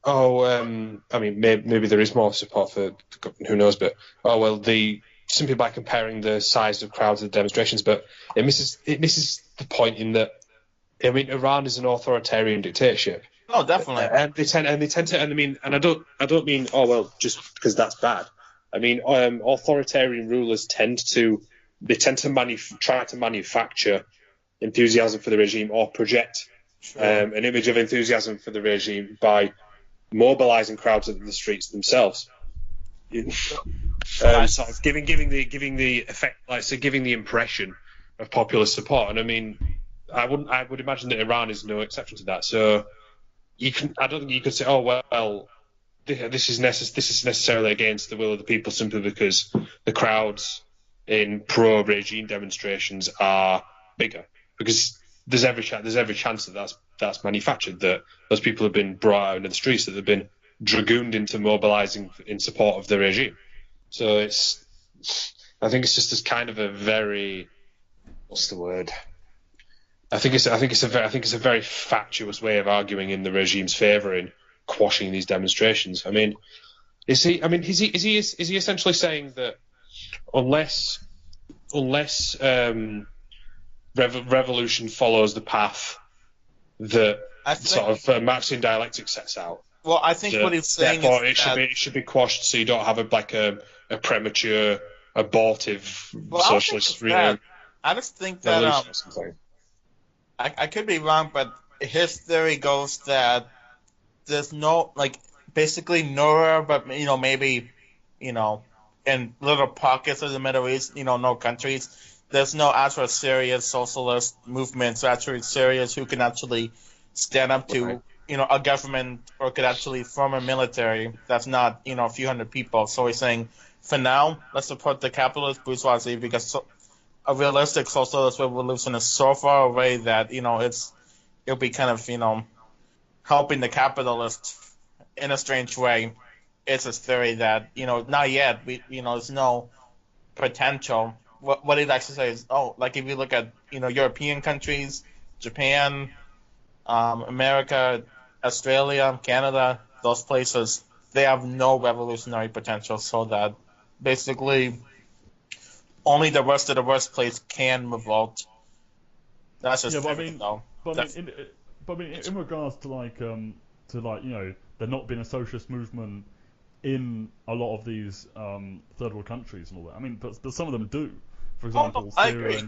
Maybe there is more support for who knows, but simply by comparing the size of crowds of demonstrations, but it misses the point in that. I mean, Iran is an authoritarian dictatorship. Oh, definitely. And they tend to, and I don't mean just because that's bad. I mean, authoritarian rulers tend to try to manufacture enthusiasm for the regime or project an image of enthusiasm for the regime by mobilizing crowds in the streets themselves. Sort of giving the effect, like, so giving the impression of popular support. And I mean, I would imagine that Iran is no exception to that. So I don't think you could say, this is necessarily against the will of the people simply because the crowds in pro-regime demonstrations are bigger, because there's every chance that that's manufactured, that those people have been brought out into the streets, that they've been dragooned into mobilizing in support of the regime. So I think it's just this kind of a very, what's the word? I think it's a very fatuous way of arguing in the regime's favor in quashing these demonstrations. I mean, is he essentially saying that unless revolution follows the path that sort of Marxian dialectic sets out. Well, I think what he's saying therefore is it should be quashed, so you don't have a premature, abortive socialist I just think that revolution or something. I could be wrong, but his theory goes that there's no basically nowhere, but maybe in little pockets of the Middle East, no countries. There's no actual serious socialist movements, actually serious who can actually stand up to a government or could actually form a military that's not a few hundred people. So he's saying, for now, let's support the capitalist bourgeoisie because a realistic socialist revolution is so far away that it'll be kind of helping the capitalists in a strange way. It's a theory that not yet. There's no potential. What he'd actually say is, if you look at European countries, Japan, America, Australia, Canada, those places, they have no revolutionary potential, so that basically only the worst of the worst place can revolt. That's just in regards to there not being a socialist movement in a lot of these third world countries and all that. I mean, but some of them do. For example, Syria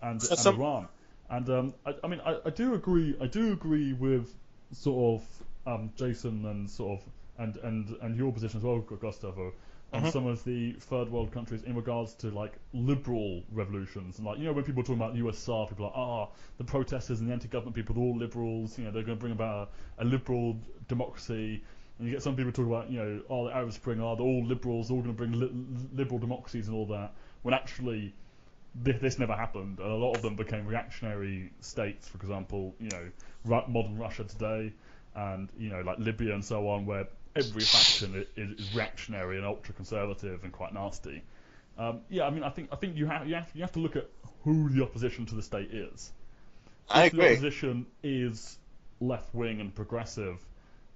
and Iran. And I do agree with sort of Jason and your position as well, Gustavo, on some of the third world countries in regards to liberal revolutions. And when people are talking about USSR, people are like, the protesters and the anti-government people are all liberals. They're going to bring about a liberal democracy. And you get some people talking about the Arab Spring, they're all liberals, they're all going to bring liberal democracies and all that. When actually this never happened, and a lot of them became reactionary states. For example, modern Russia today, and Libya and so on, where every faction is reactionary and ultra conservative and quite nasty. I think you have to look at who the opposition to the state is. I agree. The opposition is left wing and progressive.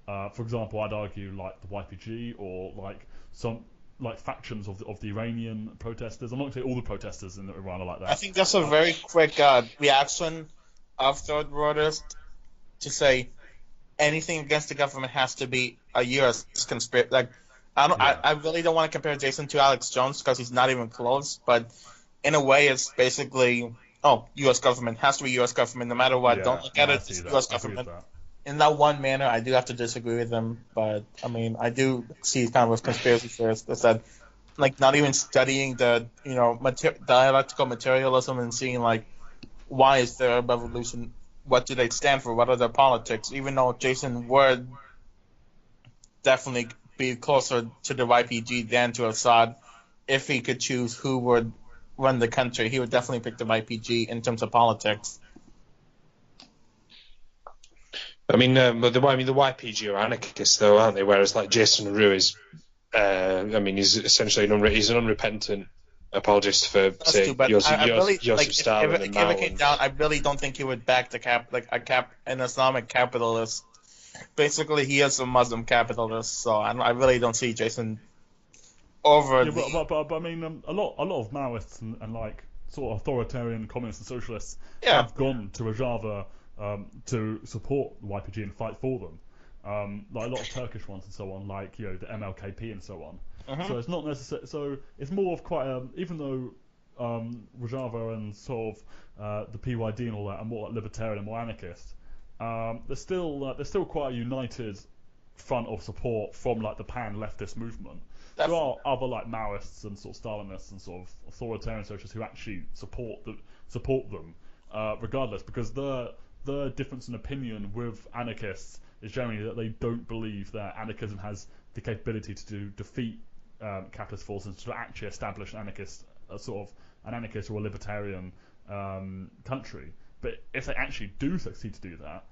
For example, I'd argue the YPG or some factions of the Iranian protesters. I'm not going to say all the protesters in Iran are like that. I think that's a very quick reaction of third worlders to say anything against the government has to be a U.S. conspiracy. I really don't want to compare Jason to Alex Jones because he's not even close. But in a way, it's basically U.S. government has to be U.S. government no matter what. Don't look at it as U.S. government. In that one manner, I do have to disagree with him, but I do see kind of a conspiracy theorist that said, not even studying the dialectical materialism and seeing why is there a revolution, what do they stand for, what are their politics, even though Jason would definitely be closer to the YPG than to Assad. If he could choose who would run the country, he would definitely pick the YPG in terms of politics. The YPG are anarchists, though, aren't they? Whereas, Jason Roux is, he's essentially an unrepentant apologist for, say, Joseph Stalin and Mao. If it came down, I really don't think he would back an Islamic capitalist. Basically, he is a Muslim capitalist, so I really don't see Jason over. Yeah, but a lot of Maoists and sort of authoritarian communists and socialists have gone to Rojava to support the YPG and fight for them. A lot of Turkish ones and so on, the MLKP and so on. So it's not necessary. So it's more of quite even though Rojava and sort of the PYD and all that are more libertarian and more anarchist, there's still quite a united front of support from the pan-leftist movement. There are other Maoists and sort of Stalinists and sort of authoritarian socialists who actually support them regardless, because the difference in opinion with anarchists is generally that they don't believe that anarchism has the capability to defeat capitalist forces, to actually establish an anarchist or a libertarian country. But if they actually do succeed to do that,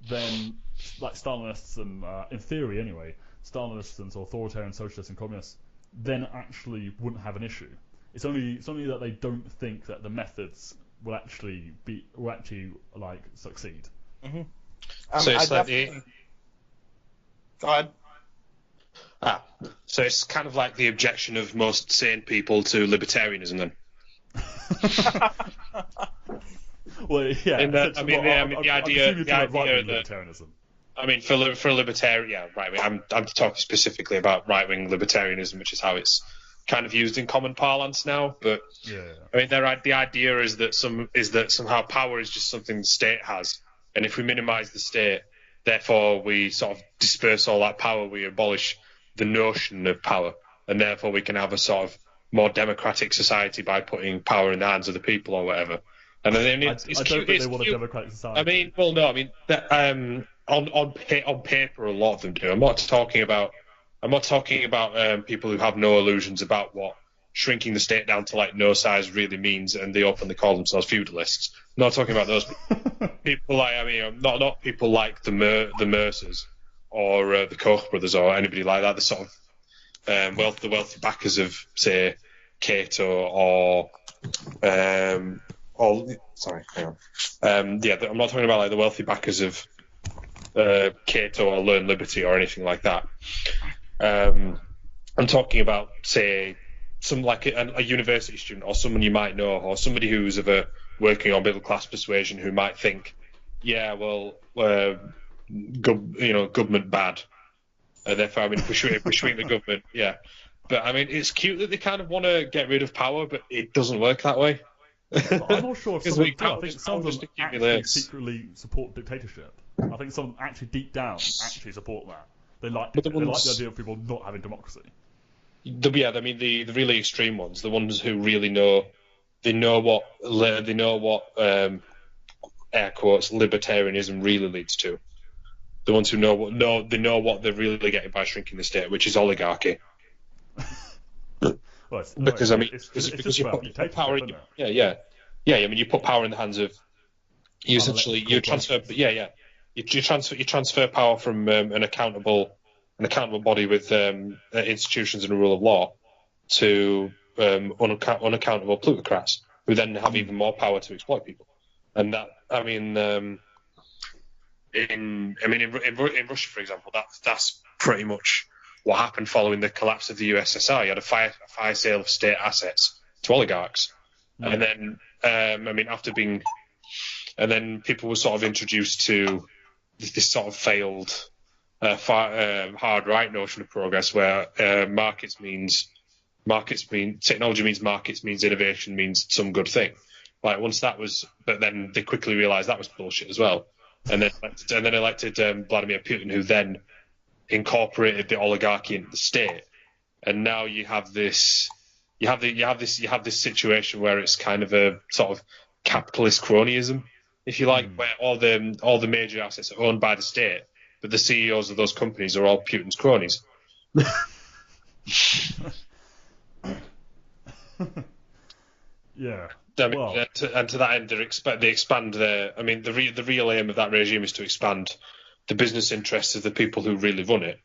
then Stalinists and in theory anyway, Stalinists and authoritarian socialists and communists then actually wouldn't have an issue. It's only that they don't think that the methods will actually succeed. Mm-hmm. So it's Go ahead. So it's kind of like the objection of most sane people to libertarianism, then. Well, yeah. The idea that libertarianism. I mean, for a libertarian, yeah, right. I mean, I'm talking specifically about right-wing libertarianism, which is how it's kind of used in common parlance now. But Yeah. I mean, the idea is that somehow power is just something the state has, and if we minimise the state, therefore we sort of disperse all that power. We abolish the notion of power, and therefore we can have a sort of more democratic society by putting power in the hands of the people or whatever. And then I don't think they want a democratic society. I mean, well, no, I mean that, on paper, a lot of them do. I'm not talking about people who have no illusions about what shrinking the state down to like no size really means, and they openly call themselves feudalists. I'm not talking about those people. People like, I mean, not people like the Mercers or the Koch brothers or anybody like that. The sort of the wealthy backers of, say, Cato sorry, hang on. Yeah, I'm not talking about like the wealthy backers of Cato or Learn Liberty or anything like that. I'm talking about, say, some like a university student or someone you might know, or somebody who's of a working or middle class persuasion who might think, yeah, well, government bad, and therefore, I mean, if we shrink the government, yeah. But I mean, it's cute that they kind of want to get rid of power, but it doesn't work that way. I'm not sure if some of them do. I think some of them actually accumulates. secretly support dictatorship. I think some of them actually deep down actually support that. They like the idea of people not having democracy. Yeah, I mean the really extreme ones, the ones who really know, they know what air quotes libertarianism really leads to. The ones who know what they're really getting by shrinking the state, which is oligarchy. Well, because I mean, it's because just you about put power in, dictatorship, isn't it? yeah. I mean, you put power in the hands of, you essentially you transfer, you transfer power from an accountable body with institutions and a rule of law to unaccountable plutocrats who then have even more power to exploit people. And that, I mean, in Russia, for example, that's pretty much what happened following the collapse of the USSR. You had a fire sale of state assets to oligarchs, and then and then people were sort of introduced to this sort of failed hard right notion of progress, where technology means markets means innovation means some good thing. Like once that was, but then they quickly realised that was bullshit as well, and then elected Vladimir Putin, who then incorporated the oligarchy into the state, and now you have this situation where it's kind of a sort of capitalist cronyism, if you like, where all the major assets are owned by the state, but the CEOs of those companies are all Putin's cronies. Yeah. I mean, and to that end, they expand their. I mean, the real aim of that regime is to expand the business interests of the people who really run it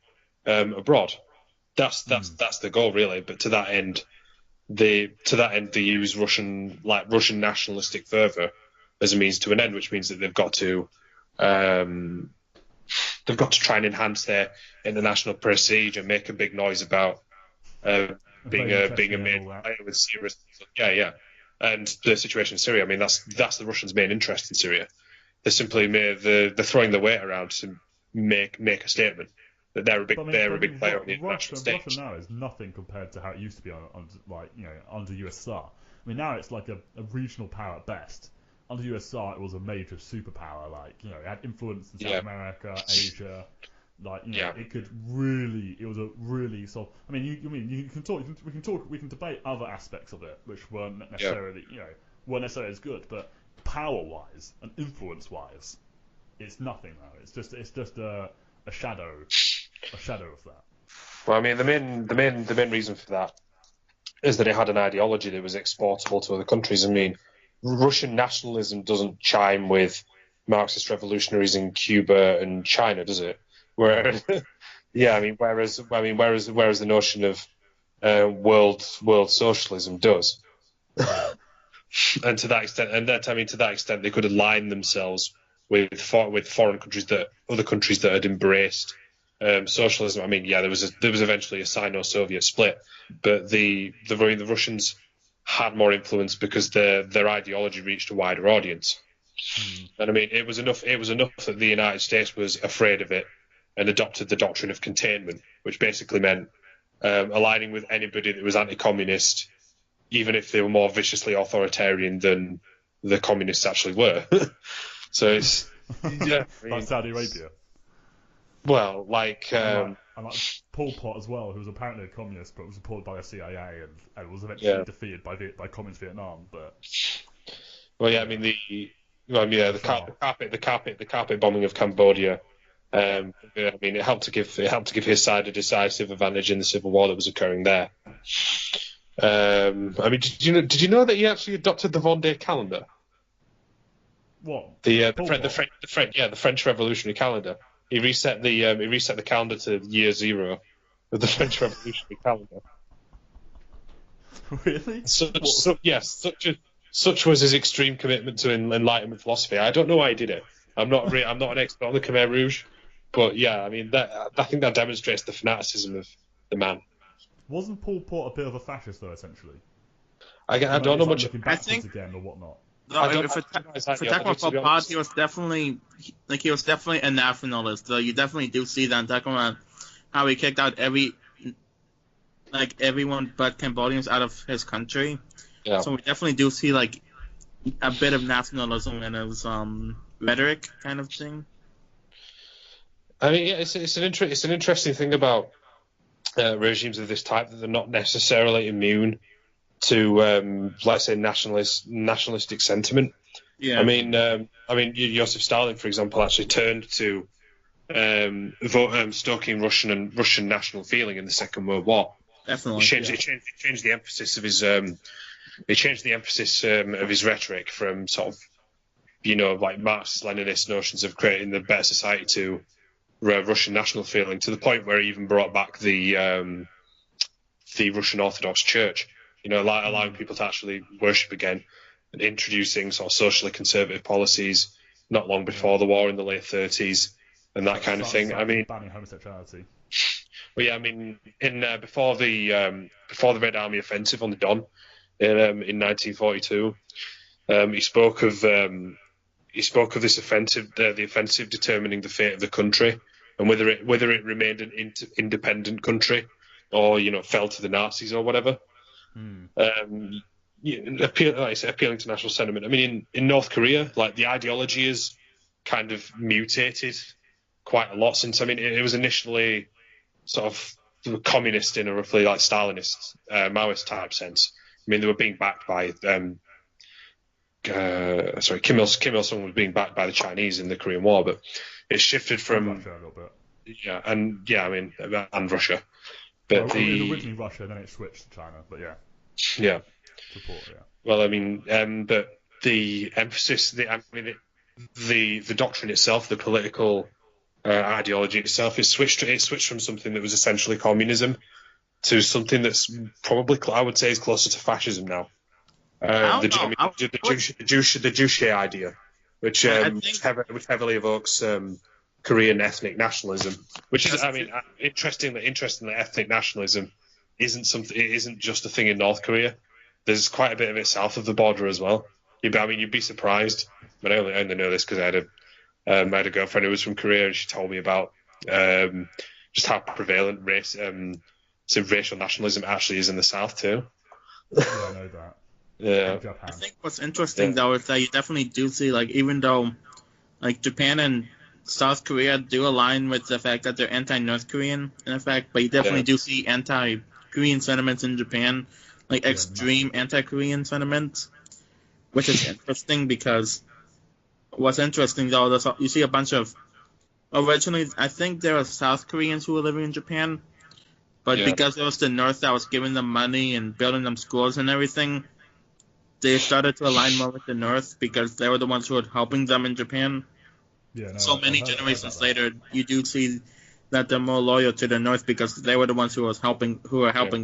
abroad. That's the goal, really. But to that end, they use Russian nationalistic fervor as a means to an end, which means that they've got to try and enhance their international prestige and make a big noise about being a main player with Syria. Yeah. And the situation in Syria, I mean, that's the Russians' main interest in Syria. They're throwing the weight around to make a statement that they're a big player on the international stage. Russia now is nothing compared to how it used to be under USSR. I mean, now it's like a regional power at best. Under USSR, it was a major superpower. Like, it had influence in South America, Asia. Like, it was a really sort of. I mean, we can debate other aspects of it, which weren't necessarily, weren't necessarily as good, but power-wise and influence-wise, it's nothing now. It's just a shadow of that. Well, I mean, the main reason for that is that it had an ideology that was exportable to other countries. I mean, Russian nationalism doesn't chime with Marxist revolutionaries in Cuba and China, does it? Whereas the notion of world socialism does. And to that extent, they could align themselves with foreign countries other countries that had embraced socialism. I mean, there was eventually a Sino-Soviet split, but the Russians had more influence because their ideology reached a wider audience. And I mean, it was enough that the United States was afraid of it and adopted the doctrine of containment, which basically meant aligning with anybody that was anti-communist, even if they were more viciously authoritarian than the communists actually were. So it's like Saudi Arabia. Well, like and like Pol Pot as well, who was apparently a communist but was supported by the CIA and was eventually defeated by communist Vietnam. But I mean the carpet bombing of Cambodia. I mean, it helped to give his side a decisive advantage in the civil war that was occurring there. I mean, did you know that he actually adopted the Vendée calendar? What? The French Revolutionary calendar. He reset the calendar to year 0 of the French Revolutionary calendar. Really? Such was his extreme commitment to Enlightenment philosophy. I don't know why he did it. I'm not an expert on the Khmer Rouge, but yeah, I mean I think that demonstrates the fanaticism of the man. Wasn't Pol Pot a bit of a fascist though, essentially? I don't know much. I think again or whatnot. No, if we're talking about Pol Pot, he was definitely a nationalist. So you definitely do see that. Talking about how he kicked out everyone but Cambodians out of his country. Yeah. So we definitely do see like a bit of nationalism in his rhetoric, kind of thing. I mean, yeah, it's an interesting thing about regimes of this type, that they're not necessarily immune to let's say nationalistic sentiment. Yeah. I mean, Joseph Stalin, for example, actually turned to stoking Russian national feeling in the Second World War. Definitely. He changed the emphasis of his of his rhetoric from sort of, like Marxist-Leninist notions of creating the better society to Russian national feeling, to the point where he even brought back the Russian Orthodox Church, allowing people to actually worship again, and introducing sort of socially conservative policies not long before the war in the late 30s and that kind of thing. I mean, banning homosexuality. Well, yeah, I mean, before the Red Army offensive on the Don in 1942, he spoke of this offensive, the offensive determining the fate of the country, and whether it remained an independent country or fell to the Nazis or whatever. Appealing to national sentiment. I mean, in North Korea, like, the ideology has kind of mutated quite a lot since. I mean, it was initially sort of communist in a roughly like Stalinist, Maoist type sense. I mean, they were being backed by Kim Il Sung was being backed by the Chinese in the Korean War, but it shifted from Russia a little bit. and Russia. But originally Russia, then it switched to China. But yeah. Support, yeah. Well, I mean, but the emphasis, the doctrine itself, the political ideology itself, it switched from something that was essentially communism to something that's probably, I would say, is closer to fascism now. The Juche idea, which heavily evokes Korean ethnic nationalism, which is, I mean, interestingly, ethnic nationalism isn't just a thing in North Korea. There's quite a bit of it south of the border as well. You'd be surprised. But I only know this because I had a girlfriend who was from Korea, and she told me about just how prevalent racial nationalism actually is in the south too. Yeah, I know that. Yeah. I think what's interesting though is that you definitely do see, like, even though like Japan and South Korea do align with the fact that they're anti-North Korean in effect, but you definitely do see anti-Korean sentiments in Japan, like extreme anti-Korean sentiments, which is interesting because what's interesting though, you see a bunch of, originally I think there were South Koreans who were living in Japan, but because it was the North that was giving them money and building them schools and everything, they started to align more with the North because they were the ones who were helping them in Japan. Yeah, so many generations later, you do see that they're more loyal to the North because they were the ones who were helping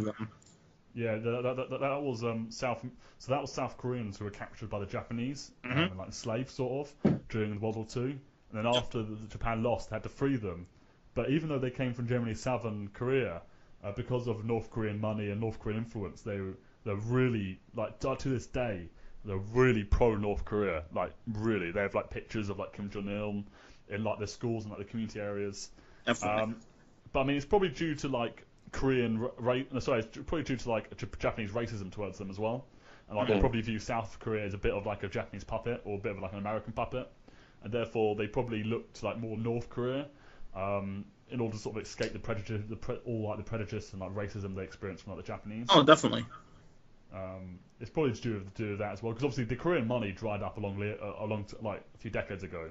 them. Yeah, that was South. So that was South Koreans who were captured by the Japanese, like slaves, sort of, during World War II. And then after Japan lost, they had to free them. But even though they came from generally southern Korea, because of North Korean money and North Korean influence, they're really, like, to this day, they're really pro North Korea. Like really, they have like pictures of like Kim Jong Il in like their schools and like the community areas. Definitely. But I mean, it's probably due to like it's probably due to like Japanese racism towards them as well. And like they probably view South Korea as a bit of like a Japanese puppet or a bit of like an American puppet, and therefore they probably look to like more North Korea in order to sort of escape the prejudice, the prejudice and like racism they experience from like the Japanese. Oh, definitely. It's probably to do with that as well, because obviously the Korean money dried up along like a few decades ago.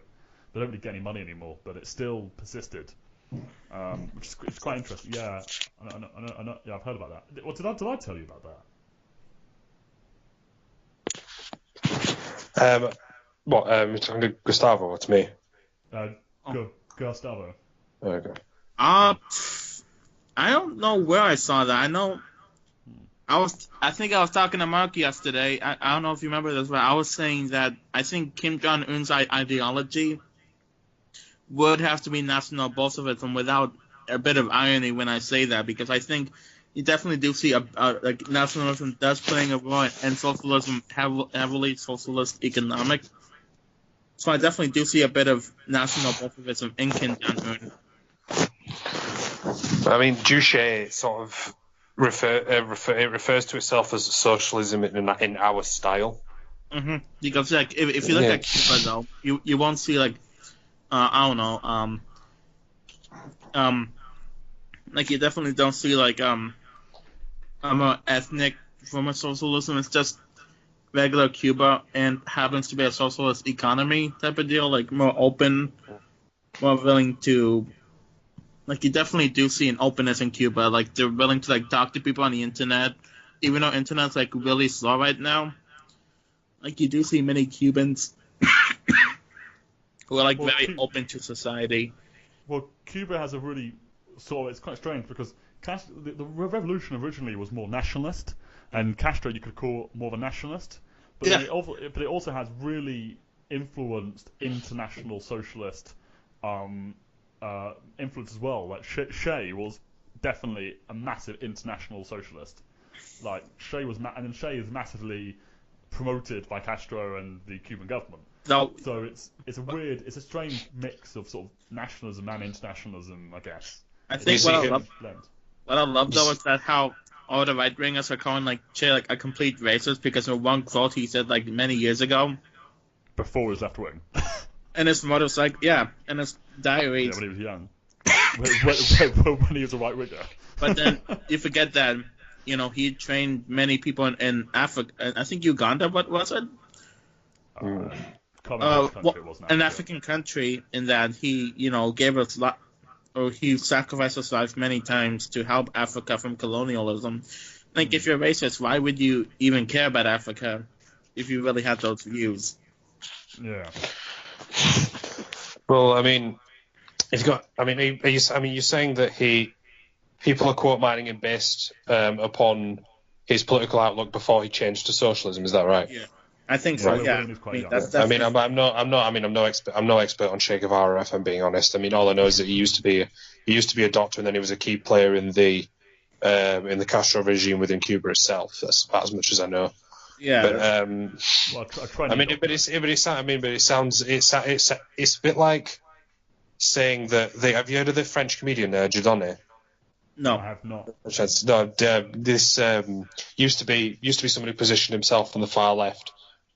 They don't really get any money anymore, but it still persisted, which is it's quite interesting. Yeah, I know, yeah, I've heard about that. What did I tell you about that? You're talking to Gustavo or to me? Gustavo. Okay. I don't know where I saw that. I know I think I was talking to Mark yesterday. I don't know if you remember this, but I was saying that I think Kim Jong Un's ideology would have to be national Bolshevism without a bit of irony when I say that, because I think you definitely do see like nationalism does playing a role, and socialism heavily socialist economic. So I definitely do see a bit of national Bolshevism in Kim Jong Un. I mean, Juche sort of refers to itself as socialism in our style. Mm-hmm. Because like if you look at Cuba though, you won't see like I don't know like you definitely don't see like an ethnic form of socialism. It's just regular Cuba and happens to be a socialist economy type of deal, like more open, more willing to. Like, you definitely do see an openness in Cuba. Like, they're willing to, like, talk to people on the internet. Even though internet's, like, really slow right now. Like, you do see many Cubans who are, like, very open to society. Well, Cuba has a really... it's quite strange, because the revolution originally was more nationalist, and Castro you could call more of a nationalist. But, but it also has really influenced international socialist... influence as well. Like Che was definitely a massive international socialist. Like Che was, and then Che is massively promoted by Castro and the Cuban government. No. So it's a strange mix of sort of nationalism and internationalism, I guess. I think what I love though is that how all the right wingers are calling like Che like a complete racist because of one quote he said like many years ago. Before his left wing. And his mother's like, and his diaries. Yeah, when he was young. when he was a right winger. But then you forget that, he trained many people in Africa. I think Uganda, what was it? An African country, in that he, gave us he sacrificed his life many times to help Africa from colonialism. Like, if you're racist, why would you even care about Africa if you really had those views? Yeah. Well, I mean, you're saying that people are quote mining him based upon his political outlook before he changed to socialism. Is that right? Yeah, I think so. Right. Yeah, I'm no expert on Che Guevara, if I'm being honest. I mean, all I know is that he used to be a doctor, and then he was a key player in the Castro regime within Cuba itself. That's about as much as I know. Yeah. But it sounds a bit like saying that have you heard of the French comedian Dieudonné? No, I have not. This used to be someone who positioned himself on the far left,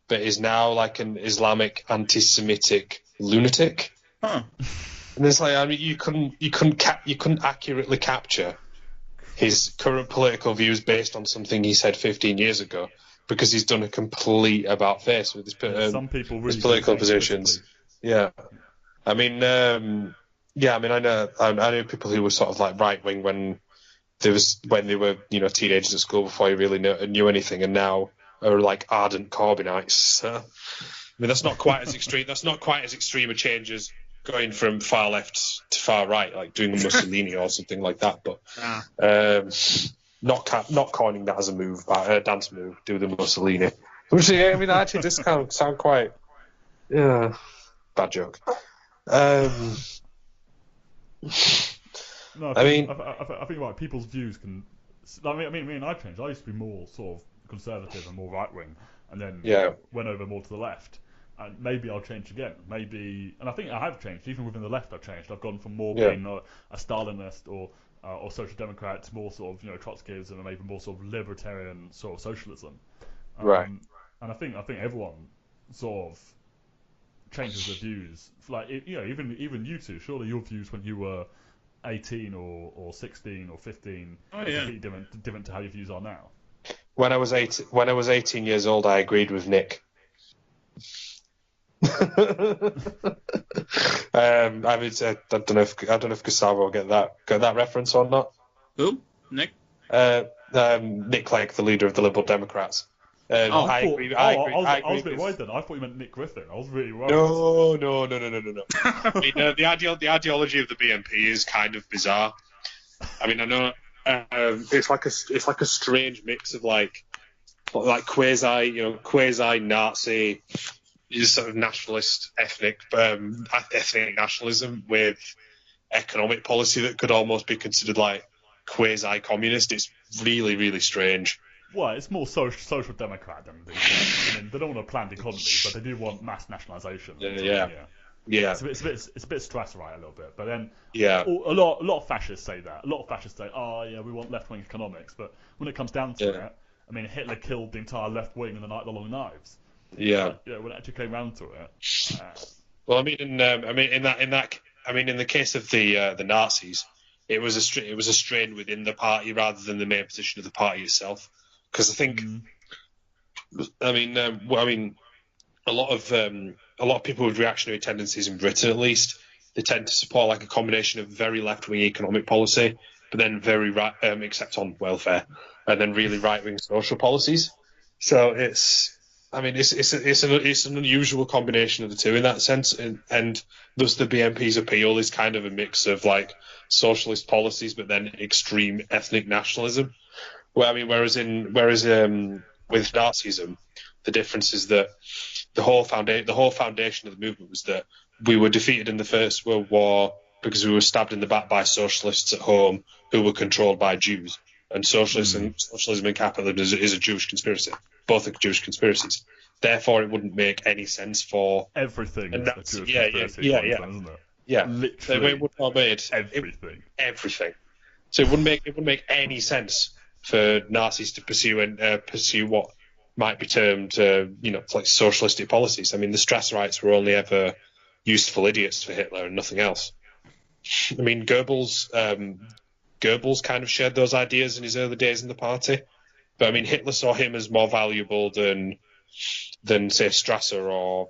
but is now like an Islamic anti-Semitic lunatic. Huh. And it's like, I mean, you couldn't accurately capture his current political views based on something he said 15 years ago. Because he's done a complete about face with his political positions. Yeah, I mean, I know people who were sort of like right wing when they were teenagers at school before you really knew anything, and now are like ardent Corbynites. So, I mean, that's not quite as extreme. That's not quite as extreme a change as going from far left to far right, like doing a Mussolini or something like that. But. Not coining that as a move, a dance move, do the Mussolini. Which, I mean, actually does sound quite... Yeah, bad joke. No, I think like people's views can... I mean, I changed. I used to be more sort of conservative and more right wing, and then went over more to the left. And maybe I'll change again. Maybe, and I think I have changed. Even within the left, I've changed. I've gone from more being a Stalinist or social democrat to more sort of Trotskyism and maybe more sort of libertarian sort of socialism. Right. And I think everyone sort of changes their views. Like even you two. Surely your views when you were 18 or 16 or 15 completely different to how your views are now. When I was 18 years old, I agreed with Nick. I don't know if Gustavo will get that reference or not. Who? Nick? Nick Clegg, the leader of the Liberal Democrats. I agree. I was a bit worried then. I thought you meant Nick Griffin. I was really worried. No. I mean, the ideology of the BNP is kind of bizarre. I mean, I know it's like a strange mix of like quasi Nazi, sort of nationalist ethnic nationalism with economic policy that could almost be considered like quasi communist. It's really, really strange. Well, it's more social democrat than I mean, they don't want a planned economy, but they do want mass nationalisation. Yeah. It's a bit stressed, right, a little bit. But then a lot of fascists say that. A lot of fascists say, oh yeah, we want left-wing economics. But when it comes down to it, I mean, Hitler killed the entire left wing in the Night of the Long Knives. Yeah. But, when it actually came round to it. Well, in the case of the Nazis, it was a strain within the party rather than the main position of the party itself. Because I think, a lot of people with reactionary tendencies in Britain, at least, they tend to support like a combination of very left-wing economic policy, but then very right, except on welfare, and then really right-wing social policies. So it's an unusual combination of the two in that sense, and thus the BNP's appeal is kind of a mix of like socialist policies, but then extreme ethnic nationalism. Well, I mean, whereas with Nazism, the difference is that the whole foundation of the movement was that we were defeated in the First World War because we were stabbed in the back by socialists at home who were controlled by Jews. And socialism and capitalism is a Jewish conspiracy. Both are Jewish conspiracies. Therefore, it wouldn't make any sense for everything. And that's, a Jewish conspiracy, isn't it? Yeah, literally. It would not made everything. So it wouldn't make any sense for Nazis to pursue what might be termed, like socialistic policies. I mean, the Strasserites were only ever useful idiots for Hitler and nothing else. I mean, Goebbels kind of shared those ideas in his early days in the party, but I mean, Hitler saw him as more valuable than say Strasser or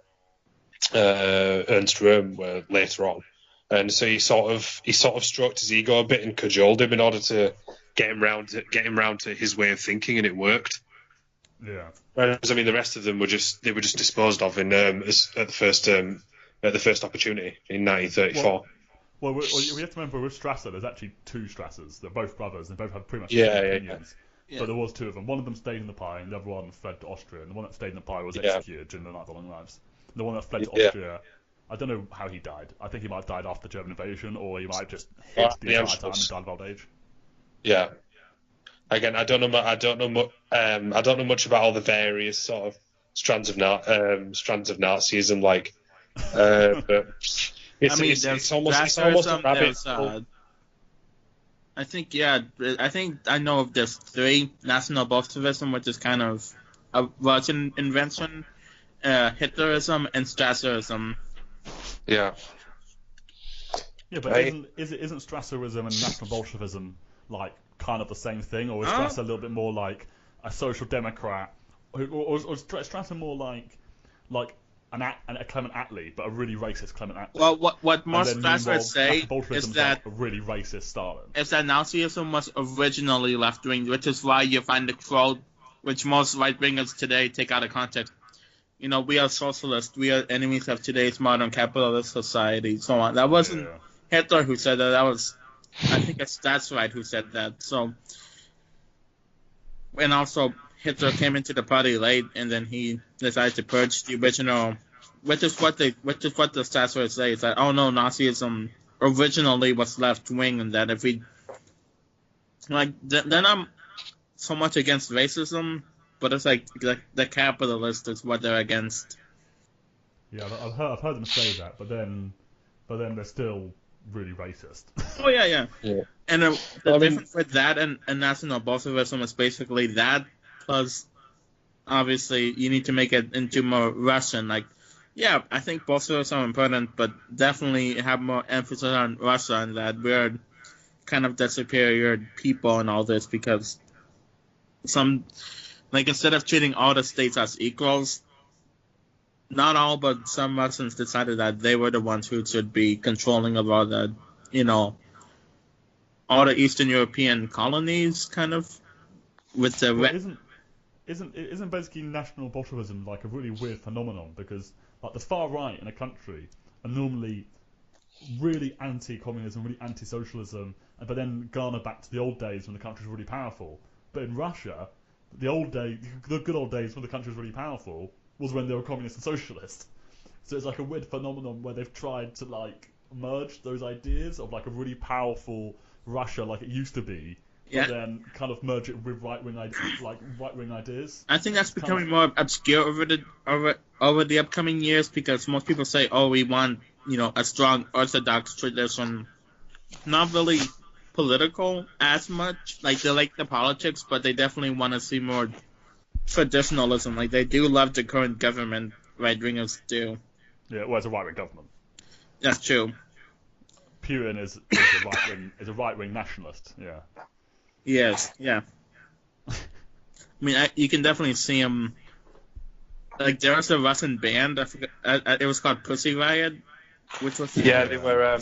Ernst Röhm were later on, and so he sort of stroked his ego a bit and cajoled him in order to get him round to his way of thinking, and it worked. Yeah. Whereas, I mean, the rest of them were just disposed of at the first opportunity in 1934. Well, we have to remember with Strasser, there's actually two Strassers. They're both brothers, and they both have pretty much the same opinions. Yeah. But there was two of them. One of them stayed in the pie, and the other one fled to Austria. And the one that stayed in the pie was executed during the Night of the Long Knives. The one that fled to Austria, I don't know how he died. I think he might have died after the German invasion, or he might have just hit the entire time and died of old age. Yeah. Again, I don't know much about all the various sort of strands of Nazism, like, but it's almost a rabbit hole. I think I know of there's three: National Bolshevism, which is kind of a Russian invention, Hitlerism, and Strasserism. Yeah, but isn't Strasserism and National Bolshevism like kind of the same thing, or is Strasser a little bit more like a social democrat, or is Strasser more like a Clement Attlee, but a really racist Clement Attlee? Well, what most Strassers say is that like a really racist Stalin. Is that Nazism was originally left wing, which is why you find the quote, which most right wingers today take out of context. We are socialists. We are enemies of today's modern capitalist society. So on. That wasn't Hitler who said that. That was, I think, a Strasserite who said that. So, and also Hitler came into the party late, and then he decided to purge the original, which is what the Strasserites say. Is that Nazism originally was left wing, and that if we then I'm so much against racism but it's like the capitalist is what they're against. Yeah, I've heard them say that, but then they're still really racist. Oh yeah. Yeah. And the difference with that and national Bolshevism is basically that plus, obviously, you need to make it into more Russian. Like, yeah, I think Bolshevism are important, but definitely have more emphasis on Russia and that we're kind of the superior people and all this because instead of treating all the states as equals, not all, but some Russians decided that they were the ones who should be controlling of all the, all the Eastern European colonies, kind of, with the... Well, isn't basically national Bolshevism like a really weird phenomenon? Because like the far right in a country are normally really anti-communism, really anti-socialism, but then garner back to the old days when the country was really powerful. But in Russia, the good old days when the country was really powerful was when they were communist and socialist. So it's like a weird phenomenon where they've tried to like merge those ideas of like a really powerful Russia like it used to be, Yeah. but then kind of merge it with right wing ideas. I think that's becoming more obscure over the upcoming years because most people say, oh, we want, a strong Orthodox tradition. Not really political as much. Like, they like the politics, but they definitely want to see more traditionalism. Like, they do love the current government, right-wingers do. Yeah, well, it's a right-wing government. That's true. Putin is a right-wing nationalist, yeah. Yes, yeah. I mean, you can definitely see him. Like, there was a Russian band, I forget, it was called Pussy Riot, which was... Yeah, they were... I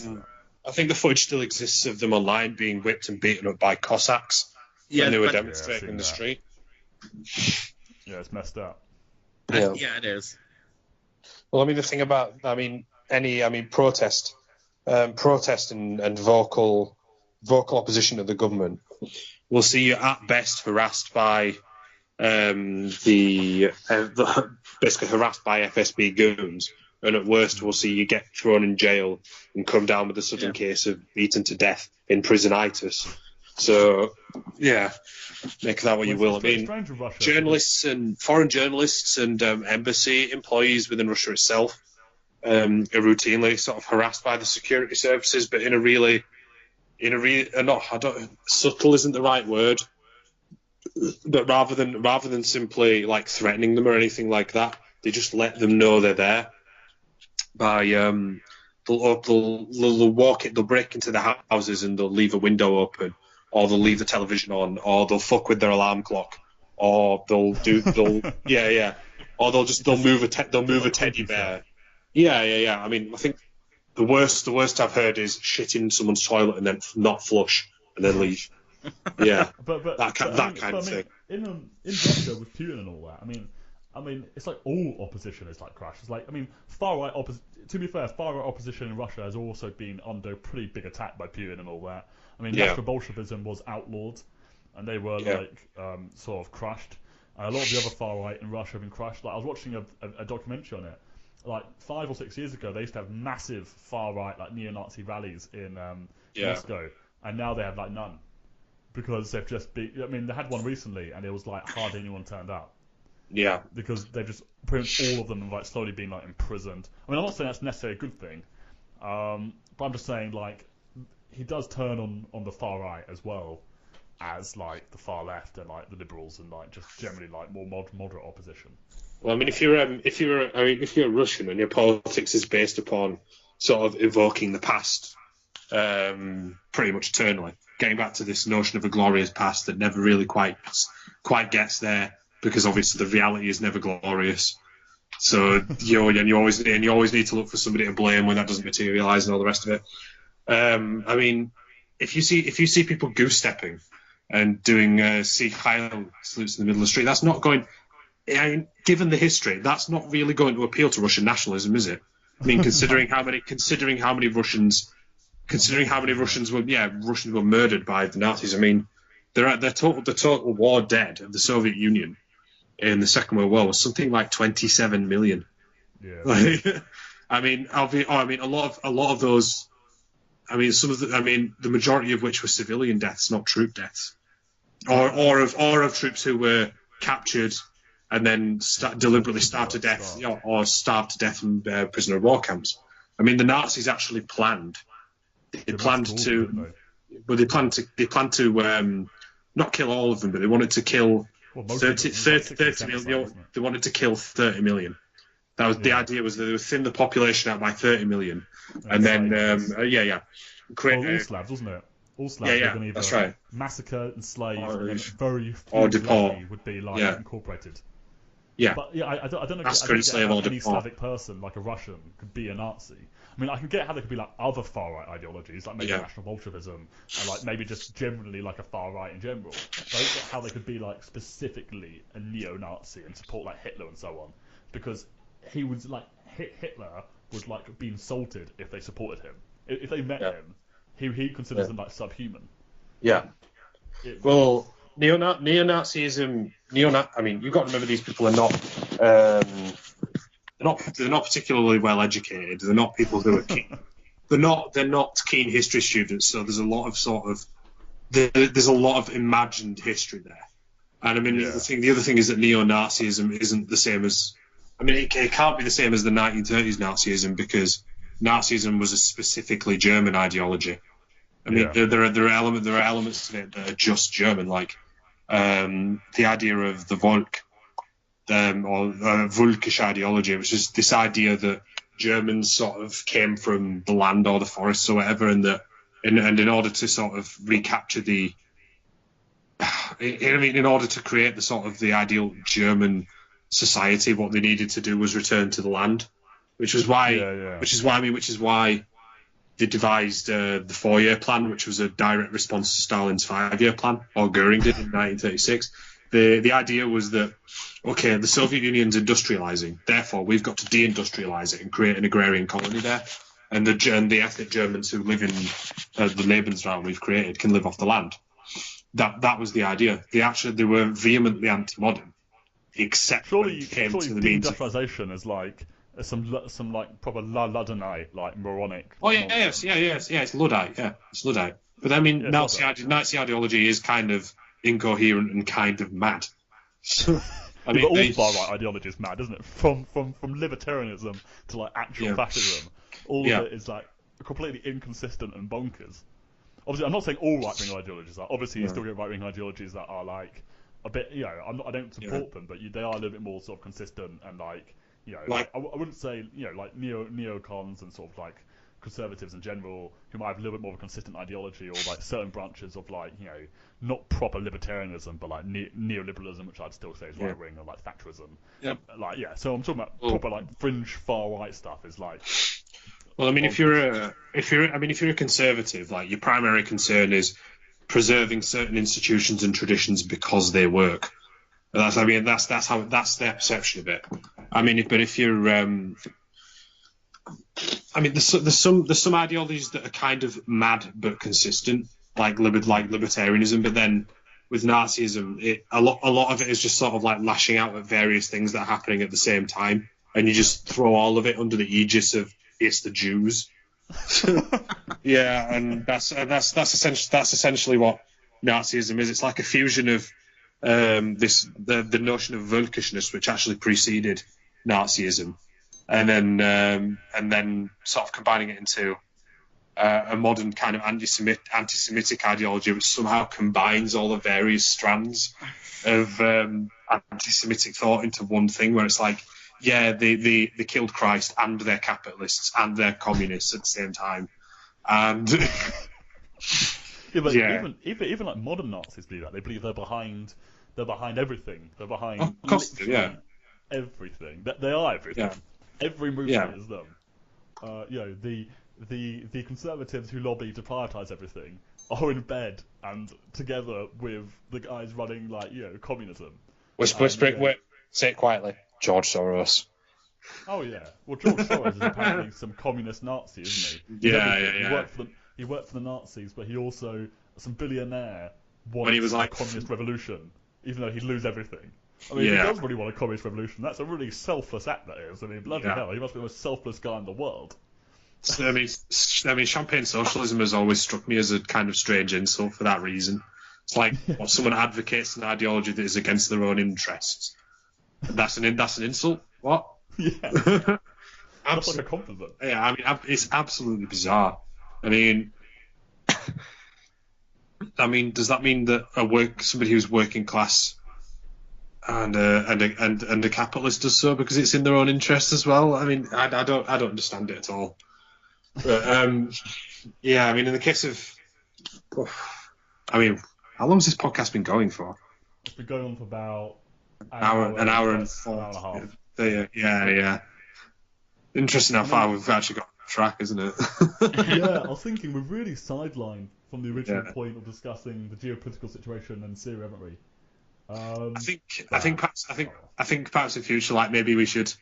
think the footage still exists of them online being whipped and beaten up by Cossacks when they were demonstrating in the street. Yeah, it's messed up. Yeah, it is. Well, I mean, the thing about... protest and vocal opposition to the government will see you at best harassed by basically harassed by FSB goons, and at worst we'll see you get thrown in jail and come down with a sudden case of beaten to death in prisonitis. So, yeah, make that what you will. I mean, journalists and foreign journalists and embassy employees within Russia itself are routinely sort of harassed by the security services, but subtle isn't the right word, but rather than simply like threatening them or anything like that, they just let them know they're there. By they'll break into the houses and they'll leave a window open, or they'll leave the television on, or they'll fuck with their alarm clock, or they'll move a teddy bear. Yeah. I mean, I think the worst I've heard is shit in someone's toilet and then not flush and then leave. Yeah, but that kind of thing. In Russia with Putin and all that, I mean, it's like all opposition is like crashed. It's like, far right opposition in Russia has also been under pretty big attack by Putin and all that. National Bolshevism was outlawed, and they were sort of crushed. A lot of the other far right in Russia have been crushed. Like, I was watching a documentary on it. Like 5 or 6 years ago, they used to have massive far right like neo-Nazi rallies in Moscow, and now they have like none because they've just been. They had one recently, and it was like hardly anyone turned up. Yeah, because they've just pretty much all of them have like slowly been like imprisoned. I'm not saying that's necessarily a good thing, but I'm just saying like he does turn on the far right as well as like the far left and like the liberals and like just generally like more moderate opposition. Well, if you're a Russian and your politics is based upon sort of evoking the past, pretty much eternally, getting back to this notion of a glorious past that never really quite gets there, because obviously the reality is never glorious. So you always need to look for somebody to blame when that doesn't materialise and all the rest of it. If you see people goose stepping and doing Sikh Heil salutes in the middle of the street, that's not going. Given the history, that's not really going to appeal to Russian nationalism, is it? Considering how many Russians were murdered by the Nazis. The total war dead of the Soviet Union in the Second World War was something like 27 million. Yeah. A lot of those. The majority of which were civilian deaths, not troop deaths, or of troops who were captured and then deliberately starve to death, or starve to death in prisoner of war camps. I mean, the Nazis actually planned. They planned to not kill all of them, but they wanted to kill 30 million. They wanted to kill 30 million. That was the idea. Was that they would thin the population out by 30 million, and then all Slavs, wasn't it? All Slavs were going to either that's right. massacre, enslave, and then very few or deport would be incorporated. Yeah, but I don't know. Massacre, enslave, or any Slavic person like a Russian could be a Nazi. I mean, I can get how there could be like other far right ideologies, like maybe national Bolshevism, and like maybe just generally like a far right in general. But I don't get how they could be like specifically a neo-Nazi and support like Hitler and so on, because he was like Hitler would like be insulted if they supported him. If they met him, he considers them like subhuman. Yeah. Well, neo-Nazism. I mean, you've got to remember these people are not. They're not particularly well educated. They're not people who are keen. They're not keen history students. So there's a lot of there's a lot of imagined history there. And I mean, the other thing is that neo-Nazism isn't the same as. I mean, it can't be the same as the 1930s Nazism, because Nazism was a specifically German ideology. I mean, there are elements of it that are just German, like the idea of the Volk. Or Völkisch ideology, which is this idea that Germans sort of came from the land or the forests or whatever, and that in order to sort of recapture in order to create the sort of the ideal German society, what they needed to do was return to the land, which is why they devised the 4-year plan, which was a direct response to Stalin's 5-year plan, or Goering did in 1936. The idea was that, okay, the Soviet Union's industrializing, therefore we've got to deindustrialize it and create an agrarian colony there, and the ethnic Germans who live in the Lebensraum we've created can live off the land. That was the idea. They were vehemently anti-modern, except when it came to the means of deindustrialization is like some like proper Luddite, like moronic. Oh yes, it's Luddite, it's Luddite. But I mean, Nazi ideology is kind of incoherent and kind of mad. I mean, all far-right ideology is mad, isn't it? From libertarianism to like actual fascism, all of it is like completely inconsistent and bonkers. Obviously, I'm not saying all right-wing ideologies are. Obviously, you still get right-wing ideologies that are like a bit, I don't support them, but they are a little bit more sort of consistent and like, I wouldn't say, like neocons and sort of like conservatives in general who might have a little bit more of a consistent ideology, or like certain branches of like not proper libertarianism but like neoliberalism, which I'd still say is right wing, or like Thatcherism. So I'm talking about proper like fringe far right stuff is like. Well, I mean, if you're a conservative, like your primary concern is preserving certain institutions and traditions because they work. That's their perception of it. I mean, if you're I mean, there's some ideologies that are kind of mad but consistent, like libertarianism. But then with Nazism, a lot of it is just sort of like lashing out at various things that are happening at the same time, and you just throw all of it under the aegis of it's the Jews. And that's essentially what Nazism is. It's like a fusion of the notion of Völkischness, which actually preceded Nazism. And then sort of combining it into a modern kind of anti-Semitic ideology, which somehow combines all the various strands of anti-Semitic thought into one thing, where it's like, they killed Christ and they're capitalists and they're communists at the same time, and even like modern Nazis believe that. They believe they're behind everything. They're behind everything. They are everything. Yeah. Every movement is them. The conservatives who lobby to privatize everything are in bed and together with the guys running like communism. Say it quietly. George Soros. Oh yeah. Well, George Soros is apparently some communist Nazi, isn't he? He worked for the Nazis, but he also some billionaire wanted a communist revolution, even though he'd lose everything. I mean, if he does really want a communist revolution, that's a really selfless act, that is. I mean, bloody hell, he must be the most selfless guy in the world. So, I mean, champagne socialism has always struck me as a kind of strange insult for that reason. It's like someone advocates an ideology that is against their own interests. That's an insult. What? Yeah. That's like a compliment. Yeah, I mean, it's absolutely bizarre. I mean, does that mean that somebody who's working class and a capitalist does so because it's in their own interest as well? I mean, I don't understand it at all. But yeah, I mean, in the case of, I mean, how long has this podcast been going for? It's been going on for about an hour and a half. Yeah. Interesting how far we've actually got on track, isn't it? Yeah, I was thinking we've really sidelined from the original point of discussing the geopolitical situation in Syria, haven't we? I think perhaps in future, like maybe we should,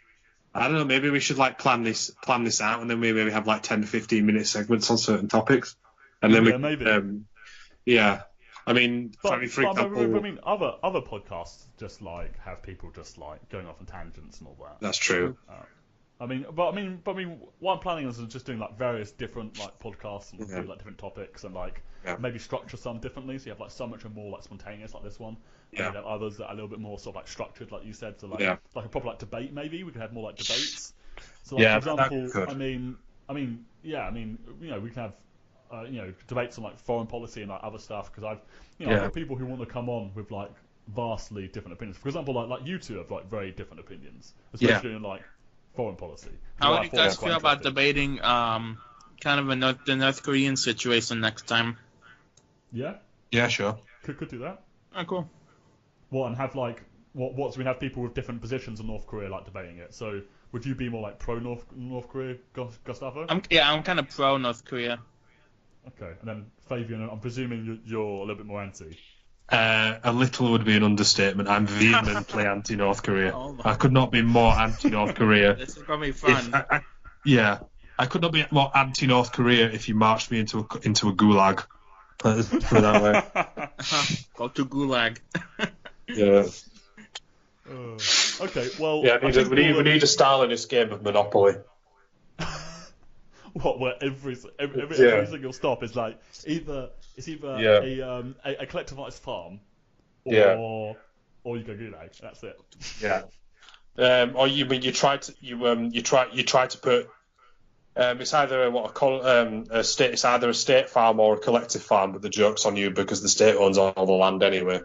I don't know, maybe we should like plan this out, and then we maybe have like 10 to 15 minute segments on certain topics, and then maybe. I mean, for example, I mean, other podcasts just like have people just like going off on tangents and all that. That's true. I mean, what I'm planning is just doing like various different like podcasts and do like different topics and like maybe structure some differently. So you have like some which are more like spontaneous, like this one. And you have others that are a little bit more sort of like structured, like you said. So like like a proper like debate, maybe we could have more like debates. So like, for example, I mean, you know, we can have debates on like foreign policy and like other stuff because I've got people who want to come on with like vastly different opinions. For example, like you two have like very different opinions, especially in like foreign policy. How would you guys feel about debating kind of the North Korean situation next time? Yeah. Yeah, sure. Could do that. Oh, cool. What, and have like so we have people with different positions on North Korea like debating it. So would you be more like pro North Korea, Gustavo? I'm kind of pro North Korea. Okay, and then Fabian, I'm presuming you're a little bit more anti. A little would be an understatement. I'm vehemently anti-North Korea. I could not be more anti-North Korea. This is gonna be fun. I could not be more anti-North Korea if you marched me into a gulag. Let's put it that way. Go to gulag. Yeah. Okay, well. Yeah, we need a Stalinist game of Monopoly. What? Where every single stop is like either a collectivized farm, or you go gulag. That's it. Yeah. Or you try to put. It's either it's either a state farm or a collective farm, but the joke's on you because the state owns all the land anyway.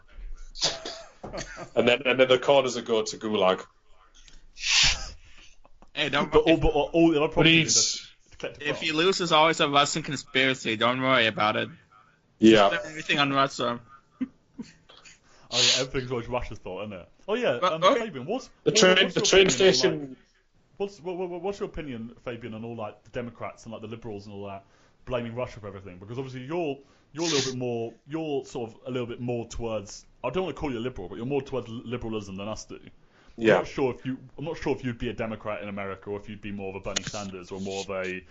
and then the corners that go to gulag. Hey, don't. But all the other properties. If you lose, there's always a Russian conspiracy. Don't worry about it. Yeah. Just everything on Russia. Oh yeah, everything's always Russia's fault, isn't it? Oh yeah, Fabian, what's the train station? What's your opinion, Fabian, on all like the Democrats and like the liberals and all that blaming Russia for everything? Because obviously you're a little bit more, you're sort of a little bit more towards. I don't want to call you a liberal, but you're more towards liberalism than us do. Yeah. I'm not sure if you'd be a Democrat in America or if you'd be more of a Bernie Sanders or more I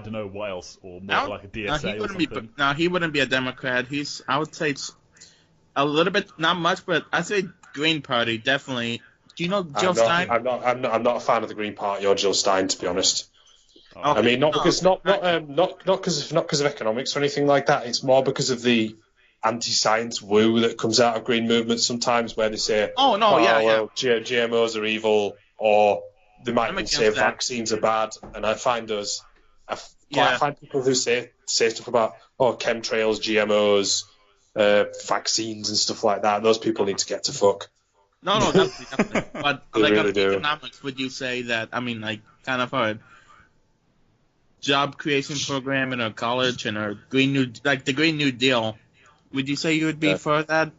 don't know what else, or more like a DSA or something. He wouldn't be a Democrat. I would say it's a little bit, not much, but I'd say Green Party definitely. Do you know Jill Stein? I'm not a fan of the Green Party or Jill Stein, to be honest. Okay. I mean, not because of economics or anything like that. It's more because of the anti-science woo that comes out of green movements sometimes, where they say, GMOs are evil, or they might even say vaccines are bad. And I find I find people who say stuff about chemtrails, GMOs, vaccines and stuff like that. Those people need to get to fuck. No, definitely. But they like really do. Economics, would you say that? I mean, like kind of a job creation program in a college and a the Green New Deal. Would you say you would be for that?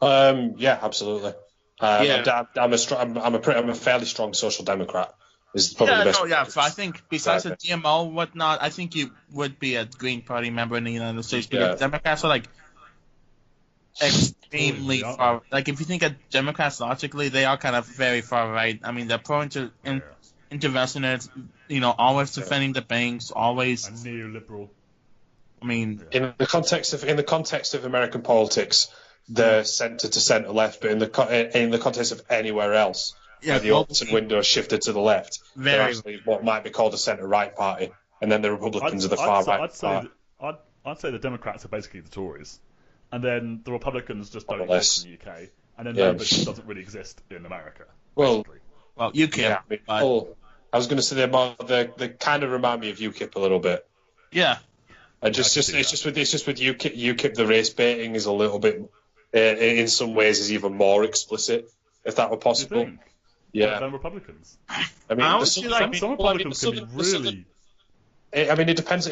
Yeah, absolutely. I'm a fairly strong social democrat. Is probably the best. So I think besides the GMO whatnot, I think you would be a Green Party member in the United States because Democrats are like extremely far. Like if you think of Democrats logically, they are kind of very far right. I mean, they're interventionists, always defending the banks, always and neoliberal. I mean, in the context of American politics, they're centre to centre left, but in the context of anywhere else, where the opposite window is shifted to the left, they're actually what might be called a centre right party, and then the Republicans are the far right party. I'd say the Democrats are basically the Tories, and then the Republicans just don't exist in the UK, and then Labour just doesn't really exist in America. Well, UKIP. Yeah, I was going to say they kind of remind me of UKIP a little bit. Yeah. It's just with UKIP, the race baiting is a little bit, in some ways, is even more explicit, if that were possible. Yeah. Than Republicans. I mean, some Republicans can be really. I mean, it depends